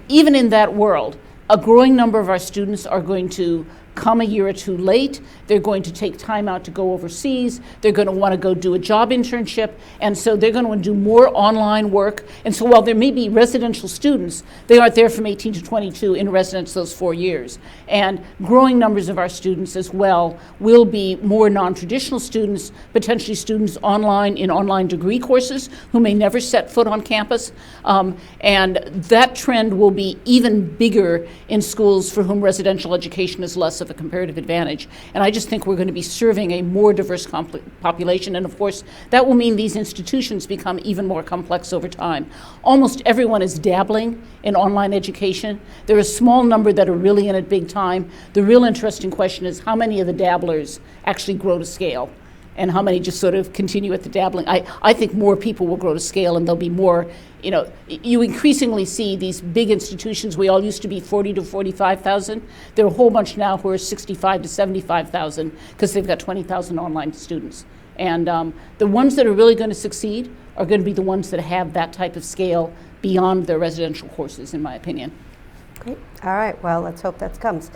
Even in that world, a growing number of our students are going to come a year or two late. They're going to take time out to go overseas. They're going to want to go do a job internship. And so they're going to want to do more online work. And so while there may be residential students, they aren't there from 18 to 22 in residence those 4 years. And growing numbers of our students as well will be more non-traditional students, potentially students in online degree courses who may never set foot on campus. And that trend will be even bigger in schools for whom residential education is less of a comparative advantage. And I just think we're going to be serving a more diverse population. And of course, that will mean these institutions become even more complex over time. Almost everyone is dabbling in online education. There are a small number that are really in it big time. The real interesting question is how many of the dabblers actually grow to scale, and how many just sort of continue at the dabbling. I think more people will grow to scale, and there'll be more, you increasingly see these big institutions. We all used to be 40 to 45,000. There are a whole bunch now who are 65 to 75,000 because they've got 20,000 online students. And the ones that are really going to succeed are going to be the ones that have that type of scale beyond their residential courses, in my opinion. Great. All right. Well, let's hope that comes.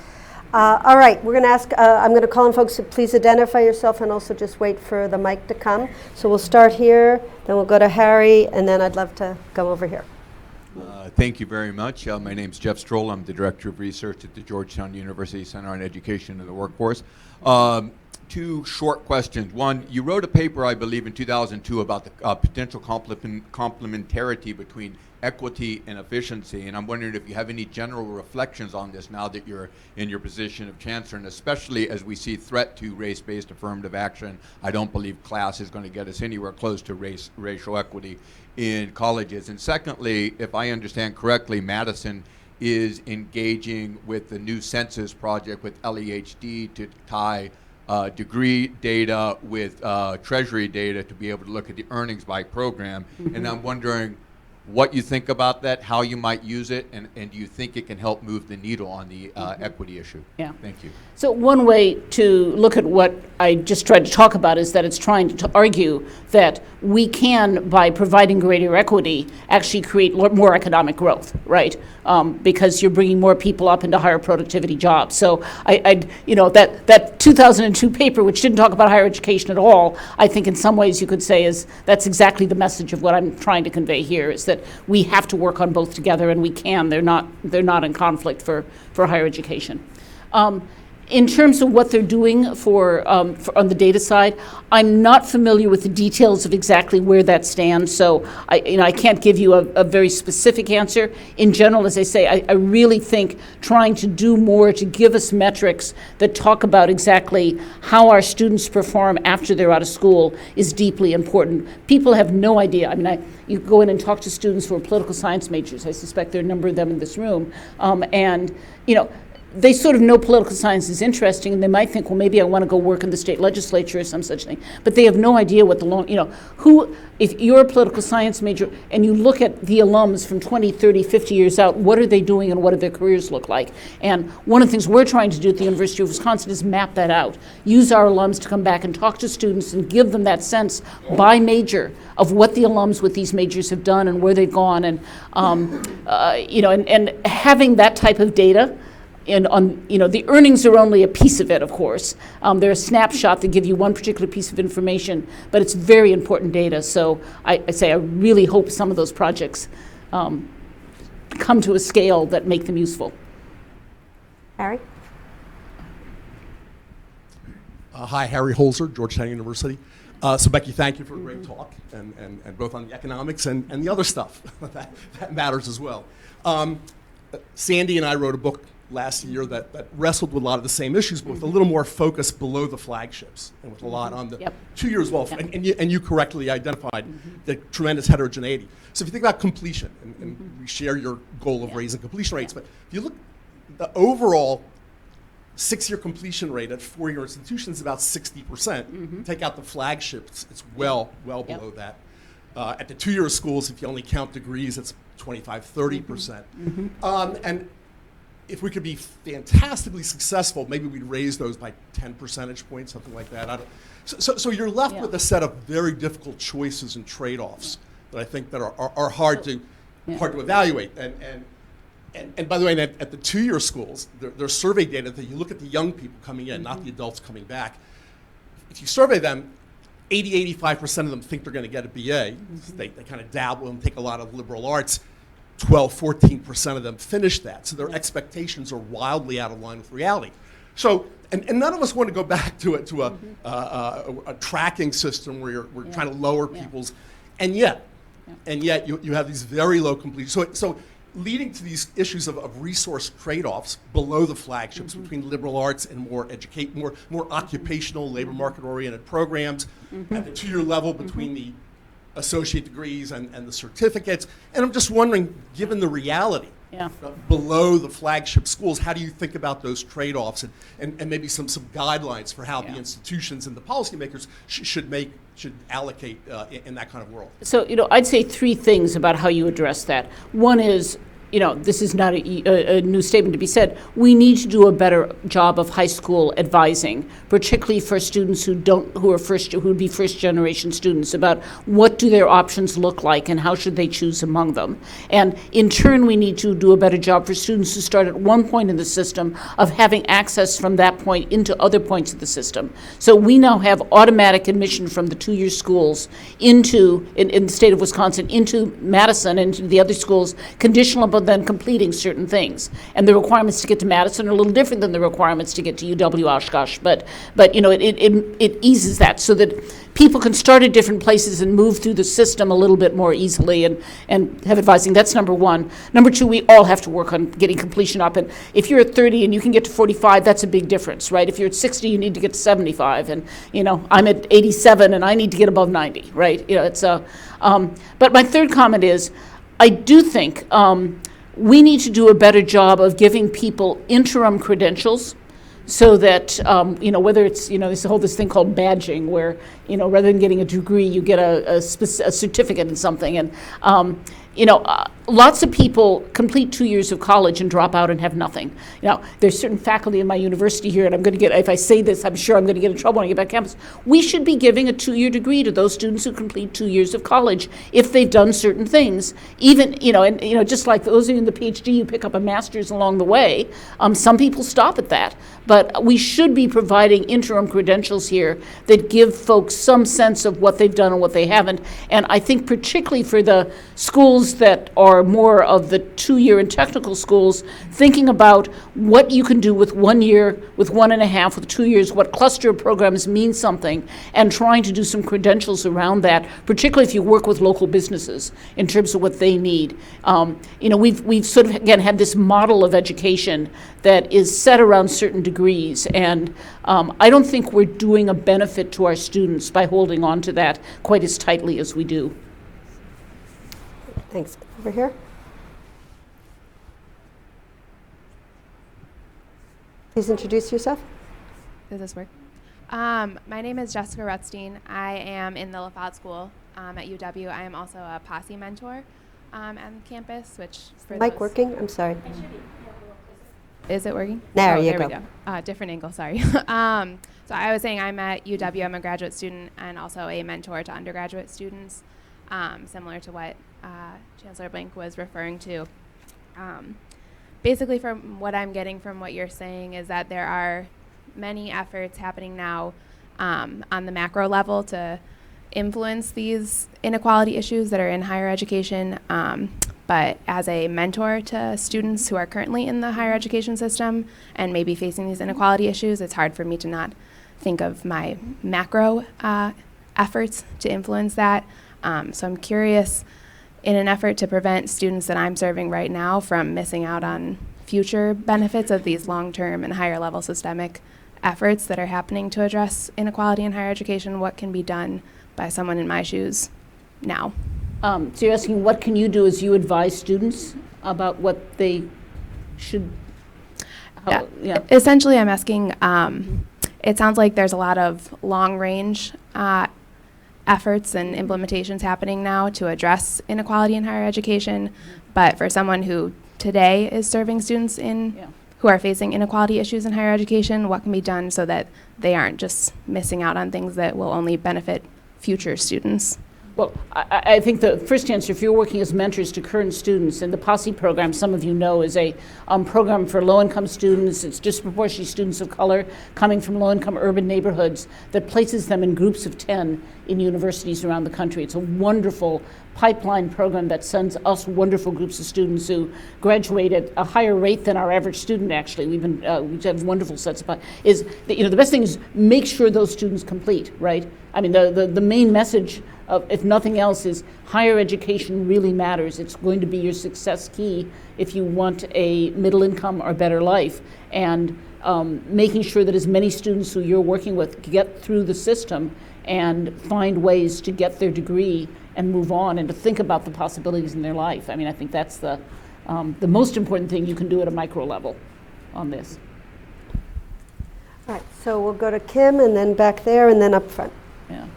All right, we're going to ask, I'm going to call on folks to please identify yourself and also just wait for the mic to come. So we'll start here, then we'll go to Harry, and then I'd love to come over here. Thank you very much. My name's Jeff Stroll. I'm the Director of Research at the Georgetown University Center on Education and the Workforce. Two short questions. One, you wrote a paper, I believe, in 2002 about the potential complementarity between equity and efficiency, and I'm wondering if you have any general reflections on this now that you're in your position of chancellor, and especially as we see threat to race-based affirmative action. I don't believe class is going to get us anywhere close to racial equity in colleges. And secondly, if I understand correctly, Madison is engaging with the new census project with LEHD to tie degree data with Treasury data to be able to look at the earnings by program. Mm-hmm. And I'm wondering, what you think about that, how you might use it, and do you think it can help move the needle on the equity issue? Yeah. Thank you. So one way to look at what I just tried to talk about is that it's trying to argue that we can, by providing greater equity, actually create more economic growth, right? Because you're bringing more people up into higher productivity jobs. So that 2002 paper, which didn't talk about higher education at all, I think in some ways you could say that's exactly the message of what I'm trying to convey here, is that we have to work on both together, and we can. They're not in conflict for higher education. In terms of what they're doing for on the data side, I'm not familiar with the details of exactly where that stands, so I can't give you a very specific answer. In general, as I say, I really think trying to do more to give us metrics that talk about exactly how our students perform after they're out of school is deeply important. People have no idea. I mean, you go in and talk to students who are political science majors. I suspect there are a number of them in this room, and they sort of know political science is interesting, and they might think, well, maybe I want to go work in the state legislature or some such thing. But they have no idea what if you're a political science major and you look at the alums from 20, 30, 50 years out, what are they doing and what do their careers look like? And one of the things we're trying to do at the University of Wisconsin is map that out. Use our alums to come back and talk to students and give them that sense by major of what the alums with these majors have done and where they've gone, and and having that type of data. And the earnings are only a piece of it, of course. They're a snapshot that give you one particular piece of information, but it's very important data. So I really hope some of those projects come to a scale that make them useful. Harry? Hi, Harry Holzer, Georgetown University. So Becky, thank you for a great talk, and both on the economics and the other stuff that matters as well. Sandy and I wrote a book last year that wrestled with a lot of the same issues, but with a little more focus below the flagships and with a lot on the 2 years as well. Yep. And you correctly identified the tremendous heterogeneity. So if you think about completion, and we share your goal of raising completion rates, but if you look, the overall 6-year completion rate at 4-year institutions is about 60%. Take out the flagships, it's well below that. At the 2-year schools, if you only count degrees, it's 25, 30%. And if we could be fantastically successful, maybe we'd raise those by 10 percentage points, something like that. So you're left with a set of very difficult choices and trade-offs that I think that are hard to evaluate. And by the way, at the 2-year schools, there's survey data that you look at the young people coming in, not the adults coming back. If you survey them, 85% of them think they're going to get a BA. They kind of dabble and take a lot of liberal arts. 14% of them finish that. So their expectations are wildly out of line with reality. So, and none of us want to go back to a tracking system where we're trying to lower people's, and yet you have these very low completion. So leading to these issues of resource trade-offs below the flagships between liberal arts and more occupational, labor market-oriented programs at the 2-year level between the associate degrees and the certificates. And I'm just wondering, given the reality below the flagship schools, how do you think about those trade-offs and maybe some guidelines for how the institutions and the policymakers should allocate in that kind of world? So, I'd say 3 things about how you address that. One is, this is not a new statement to be said. We need to do a better job of high school advising, particularly for students who would be first generation students, about what do their options look like and how should they choose among them. And in turn, we need to do a better job for students who start at one point in the system of having access from that point into other points of the system. So we now have automatic admission from the 2-year schools in the state of Wisconsin into Madison and into the other schools, conditional upon then completing certain things. And the requirements to get to Madison are a little different than the requirements to get to UW Oshkosh, but it eases that so that people can start at different places and move through the system a little bit more easily and have advising. That's number 1. Number 2, we all have to work on getting completion up. And if you're at 30 and you can get to 45, that's a big difference, right? If you're at 60, you need to get to 75. And, I'm at 87 and I need to get above 90, right? But my third comment is, I do think we need to do a better job of giving people interim credentials so that, whether it's, this thing called badging where, rather than getting a degree, you get a certificate in something. And lots of people complete 2 years of college and drop out and have nothing. There's certain faculty in my university here, and if I say this, I'm sure I'm going to get in trouble when I get back to campus. We should be giving a 2-year degree to those students who complete 2 years of college if they've done certain things. Even, just like those of you in the PhD, you pick up a master's along the way. Some people stop at that. But we should be providing interim credentials here that give folks some sense of what they've done and what they haven't. And I think particularly for the schools that are more of the 2-year and technical schools, thinking about what you can do with 1 year, with 1.5, with 2 years, what cluster of programs mean something, and trying to do some credentials around that, particularly if you work with local businesses in terms of what they need. We've sort of, again, had this model of education that is set around certain degrees, and I don't think we're doing a benefit to our students by holding on to that quite as tightly as we do. Thanks. Over here. Please introduce yourself. Does this work? My name is Jessica Rutstein. I am in the LaFotte School at UW. I am also a posse mentor on campus, which for Mic working? I'm sorry. Is it working? There we go. Different angle, sorry. So I was saying I'm at UW. I'm a graduate student and also a mentor to undergraduate students, similar to what Chancellor Blank was referring to. Basically, from what I'm getting from what you're saying is that there are many efforts happening now on the macro level to influence these inequality issues that are in higher education. But as a mentor to students who are currently in the higher education system and maybe facing these inequality issues, it's hard for me to not think of my macro efforts to influence that. So I'm curious, in an effort to prevent students that I'm serving right now from missing out on future benefits of these long-term and higher level systemic efforts that are happening to address inequality in higher education, what can be done by someone in my shoes now? So you're asking what can you do as you advise students about what they should? Essentially, I'm asking, it sounds like there's a lot of long-range efforts and implementations happening now to address inequality in higher education, but for someone who today is serving students who are facing inequality issues in higher education, what can be done so that they aren't just missing out on things that will only benefit future students? Well, I think the first answer, if you're working as mentors to current students, and the POSSE program, some of you know, is a program for low-income students. It's disproportionately students of color coming from low-income urban neighborhoods that places them in groups of 10 in universities around the country. It's a wonderful pipeline program that sends us wonderful groups of students who graduate at a higher rate than our average student, actually. We have wonderful sets of, the best thing is make sure those students complete, right? I mean, the main message of, if nothing else, is higher education really matters. It's going to be your success key if you want a middle income or better life. And making sure that as many students who you're working with get through the system and find ways to get their degree and move on and to think about the possibilities in their life. I mean, I think that's the most important thing you can do at a micro level on this. All right, so we'll go to Kim and then back there and then up front. Yeah.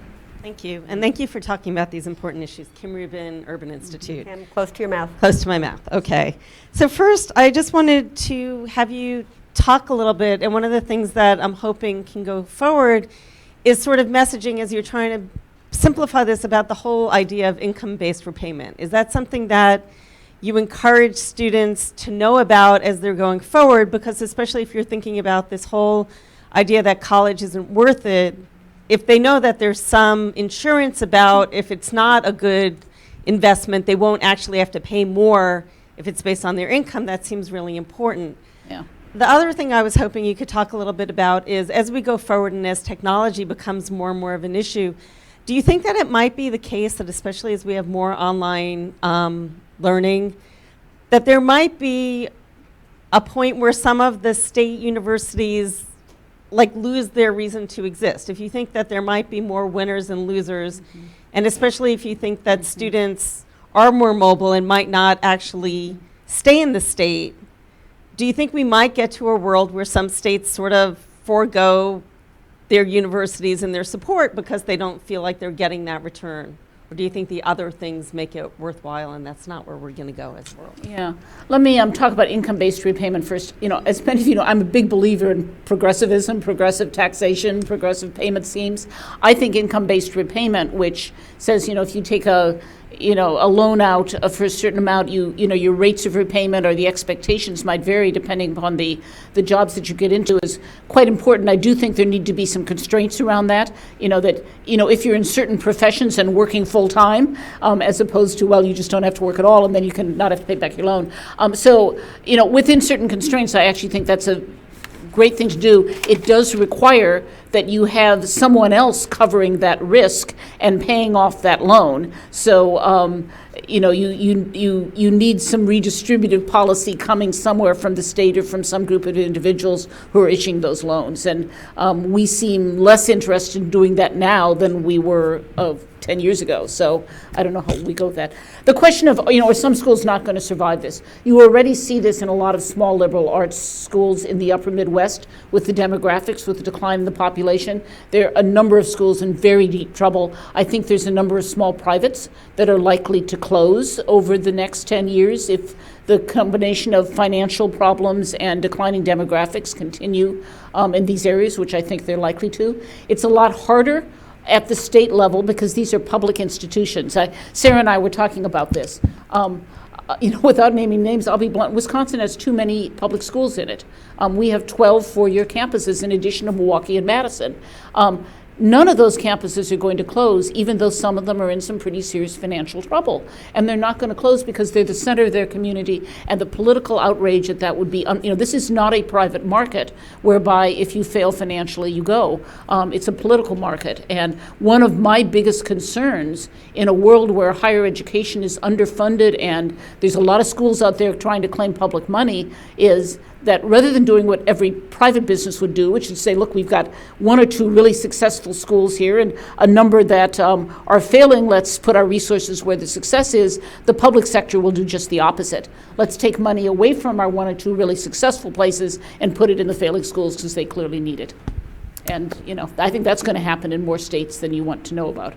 Thank you, and thank you for talking about these important issues. Kim Rubin, Urban Institute. Kim, close to your mouth. Close to my mouth, okay. So first, I just wanted to have you talk a little bit, and one of the things that I'm hoping can go forward is sort of messaging as you're trying to simplify this about the whole idea of income-based repayment. Is that something that you encourage students to know about as they're going forward? Because especially if you're thinking about this whole idea that college isn't worth it, if they know that there's some insurance about if it's not a good investment, they won't actually have to pay more if it's based on their income, that seems really important. Yeah. The other thing I was hoping you could talk a little bit about is as we go forward and as technology becomes more and more of an issue, do you think that it might be the case that especially as we have more online learning, that there might be a point where some of the state universities lose their reason to exist? If you think that there might be more winners and losers, and especially if you think that students are more mobile and might not actually stay in the state, do you think we might get to a world where some states sort of forego their universities and their support because they don't feel like they're getting that return? Or do you think the other things make it worthwhile, and that's not where we're going to go as a world? Yeah. Let me talk about income-based repayment first. As many of you know, I'm a big believer in progressivism, progressive taxation, progressive payment schemes. I think income-based repayment, which says, if you take a loan out for a certain amount, your rates of repayment or the expectations might vary depending upon the jobs that you get into, is quite important. I do think there need to be some constraints around that. If you're in certain professions and working full time, as opposed to, you just don't have to work at all and then you can not have to pay back your loan. Within certain constraints, I actually think that's a great thing to do. It does require that you have someone else covering that risk and paying off that loan. So, you need some redistributive policy coming somewhere from the state or from some group of individuals who are issuing those loans. And we seem less interested in doing that now than we were 10 years ago. So I don't know how we go with that. The question of, are some schools not going to survive this? You already see this in a lot of small liberal arts schools in the upper Midwest with the demographics, with the decline in the population. There are a number of schools in very deep trouble. I think there's a number of small privates that are likely to close over the next 10 years if the combination of financial problems and declining demographics continue in these areas, which I think they're likely to. It's a lot harder at the state level because these are public institutions. Sarah and I were talking about this. Without naming names, I'll be blunt. Wisconsin has too many public schools in it. We have 12 four-year campuses in addition to Milwaukee and Madison. None of those campuses are going to close, even though some of them are in some pretty serious financial trouble. And they're not going to close because they're the center of their community, and the political outrage that would be, this is not a private market whereby if you fail financially, you go. It's a political market. And one of my biggest concerns in a world where higher education is underfunded and there's a lot of schools out there trying to claim public money is that rather than doing what every private business would do, which is say, look, we've got one or two really successful schools here and a number that are failing, let's put our resources where the success is, the public sector will do just the opposite. Let's take money away from our one or two really successful places and put it in the failing schools because they clearly need it. And, I think that's going to happen in more states than you want to know about.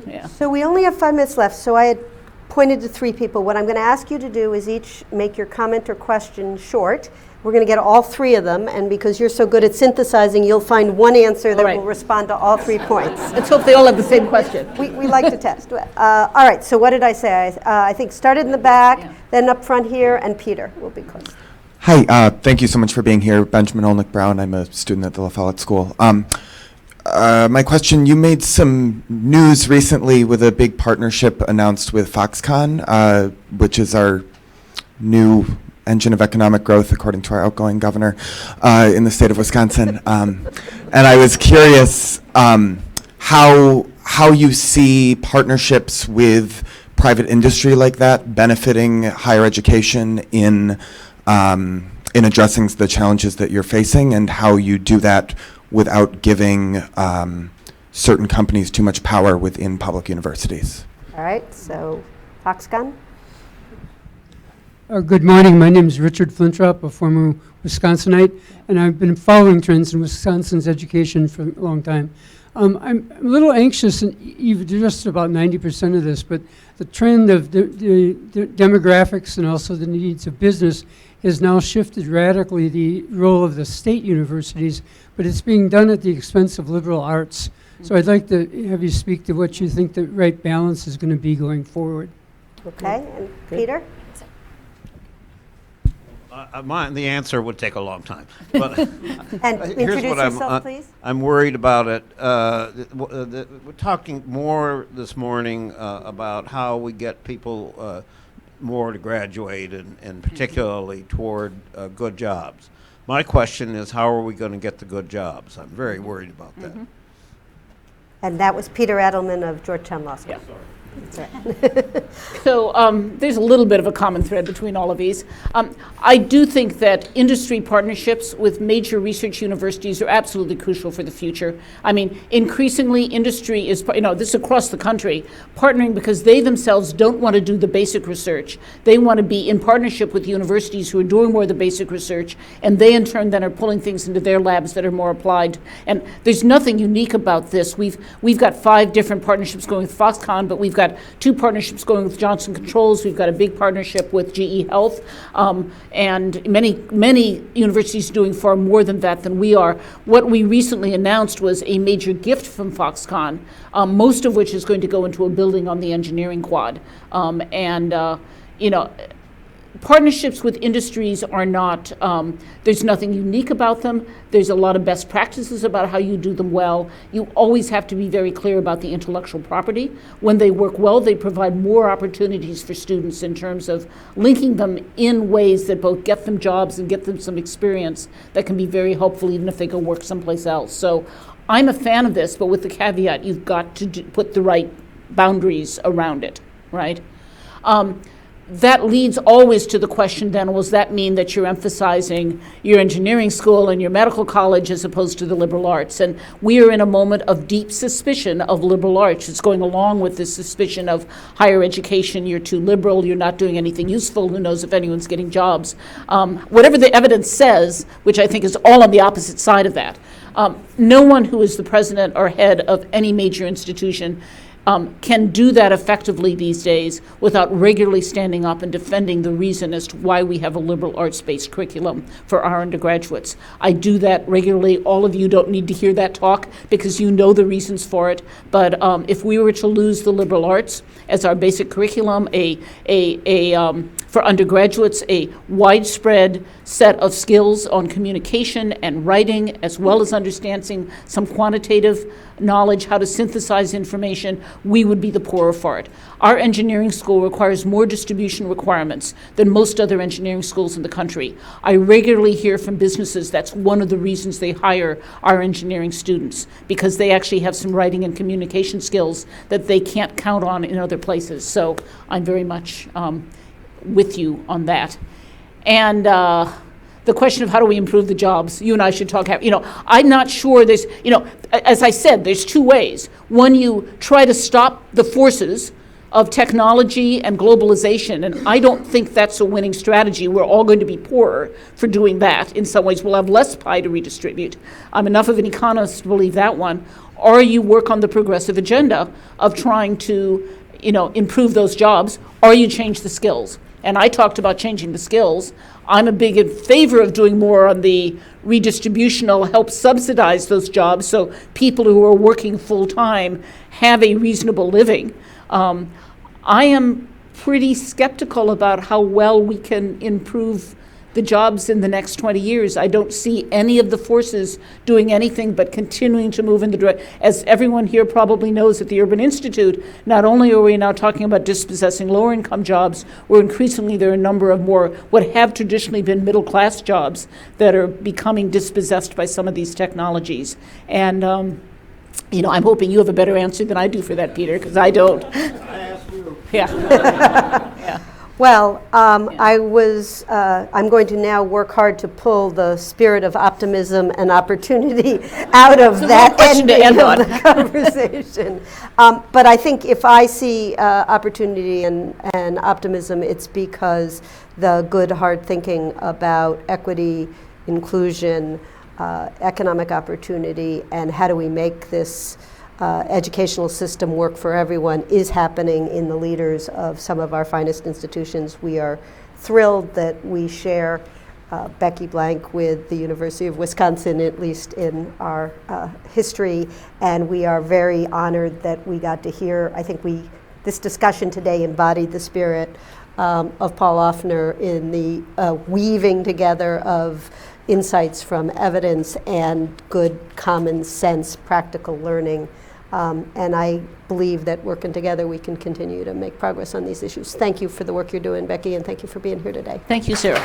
Yeah. So we only have 5 minutes left, so I had pointed to 3 people. What I'm going to ask you to do is each make your comment or question short. We're going to get all 3 of them, and because you're so good at synthesizing, you'll find one answer that will respond to all 3 points. Let's hope they all have the same question. We like to test. All right, so what did I say? I think started in the back, then up front here, and Peter will be close. Hi, thank you so much for being here. Benjamin Olnick Brown. I'm a student at the Follette School. My question, you made some news recently with a big partnership announced with Foxconn, which is our new engine of economic growth, according to our outgoing governor in the state of Wisconsin. And I was curious how you see partnerships with private industry like that benefiting higher education in addressing the challenges that you're facing, and how you do that without giving certain companies too much power within public universities. All right, so Foxconn. Good morning. My name is Richard Flintrop, a former Wisconsinite, and I've been following trends in Wisconsin's education for a long time. I'm a little anxious, and you've addressed about 90% of this, but the trend of the demographics and also the needs of business has now shifted radically the role of the state universities, but it's being done at the expense of liberal arts. So I'd like to have you speak to what you think the right balance is going to be going forward. Okay, and Peter? The answer would take a long time. But And here's introduce what yourself, please. I'm worried about it. We're talking more this morning about how we get people more to graduate and particularly toward good jobs. My question is, how are we going to get the good jobs? I'm very worried about that. And that was Peter Edelman of Georgetown Law School. So there's a little bit of a common thread between all of these. I do think that industry partnerships with major research universities are absolutely crucial for the future. I mean, increasingly industry is, this is across the country, partnering because they themselves don't want to do the basic research. They want to be in partnership with universities who are doing more of the basic research, and they in turn then are pulling things into their labs that are more applied. And there's nothing unique about this. We've got 5 different partnerships going with Foxconn, but we've got 2 partnerships going with Johnson Controls. We've got a big partnership with GE Health, and many universities doing far more than that than we are. What we recently announced was a major gift from Foxconn, most of which is going to go into a building on the engineering quad. Partnerships with industries are not, there's nothing unique about them. There's a lot of best practices about how you do them well. You always have to be very clear about the intellectual property. When they work well, they provide more opportunities for students in terms of linking them in ways that both get them jobs and get them some experience that can be very helpful even if they go work someplace else. So I'm a fan of this, but with the caveat, you've got to put the right boundaries around it, right? That leads always to the question then, does that mean that you're emphasizing your engineering school and your medical college as opposed to the liberal arts? And we are in a moment of deep suspicion of liberal arts. It's going along with this suspicion of higher education. You're too liberal, you're not doing anything useful, who knows if anyone's getting jobs. Whatever the evidence says, which I think is all on the opposite side of that, no one who is the president or head of any major institution can do that effectively these days without regularly standing up and defending the reason as to why we have a liberal arts-based curriculum for our undergraduates. I do that regularly. All of you don't need to hear that talk because you know the reasons for it. But if we were to lose the liberal arts as our basic curriculum, for undergraduates, a widespread set of skills on communication and writing, as well as understanding some quantitative knowledge, how to synthesize information, we would be the poorer for it. Our engineering school requires more distribution requirements than most other engineering schools in the country. I regularly hear from businesses that's one of the reasons they hire our engineering students, because they actually have some writing and communication skills that they can't count on in other places. So I'm very much with you on that. And the question of how do we improve the jobs, you and I should talk, I'm not sure there's, as I said, there's 2 ways. One, you try to stop the forces of technology and globalization, and I don't think that's a winning strategy. We're all going to be poorer for doing that. In some ways, we'll have less pie to redistribute. I'm enough of an economist to believe that one. Or you work on the progressive agenda of trying to, improve those jobs, or you change the skills. And I talked about changing the skills. I'm a big in favor of doing more on the redistributional, help subsidize those jobs so people who are working full-time have a reasonable living. I am pretty skeptical about how well we can improve the jobs in the next 20 years. I don't see any of the forces doing anything but continuing to move in the direction. As everyone here probably knows at the Urban Institute, not only are we now talking about dispossessing lower income jobs, we're increasingly there are a number of more what have traditionally been middle class jobs that are becoming dispossessed by some of these technologies. And I'm hoping you have a better answer than I do for that, Peter, because I don't. I asked you. Yeah. Yeah. Well, I'm going to now work hard to pull the spirit of optimism and opportunity out of that ending of the conversation. But I think if I see opportunity and optimism, it's because the good, hard thinking about equity, inclusion, economic opportunity, and how do we make this educational system work for everyone is happening in the leaders of some of our finest institutions. We are thrilled that we share Becky Blank with the University of Wisconsin, at least in our history, and we are very honored that we got to hear, I think this discussion today embodied the spirit of Paul Offner in the weaving together of insights from evidence and good common sense practical learning. And I believe that working together we can continue to make progress on these issues. Thank you for the work you're doing, Becky, and thank you for being here today. Thank you, Sarah.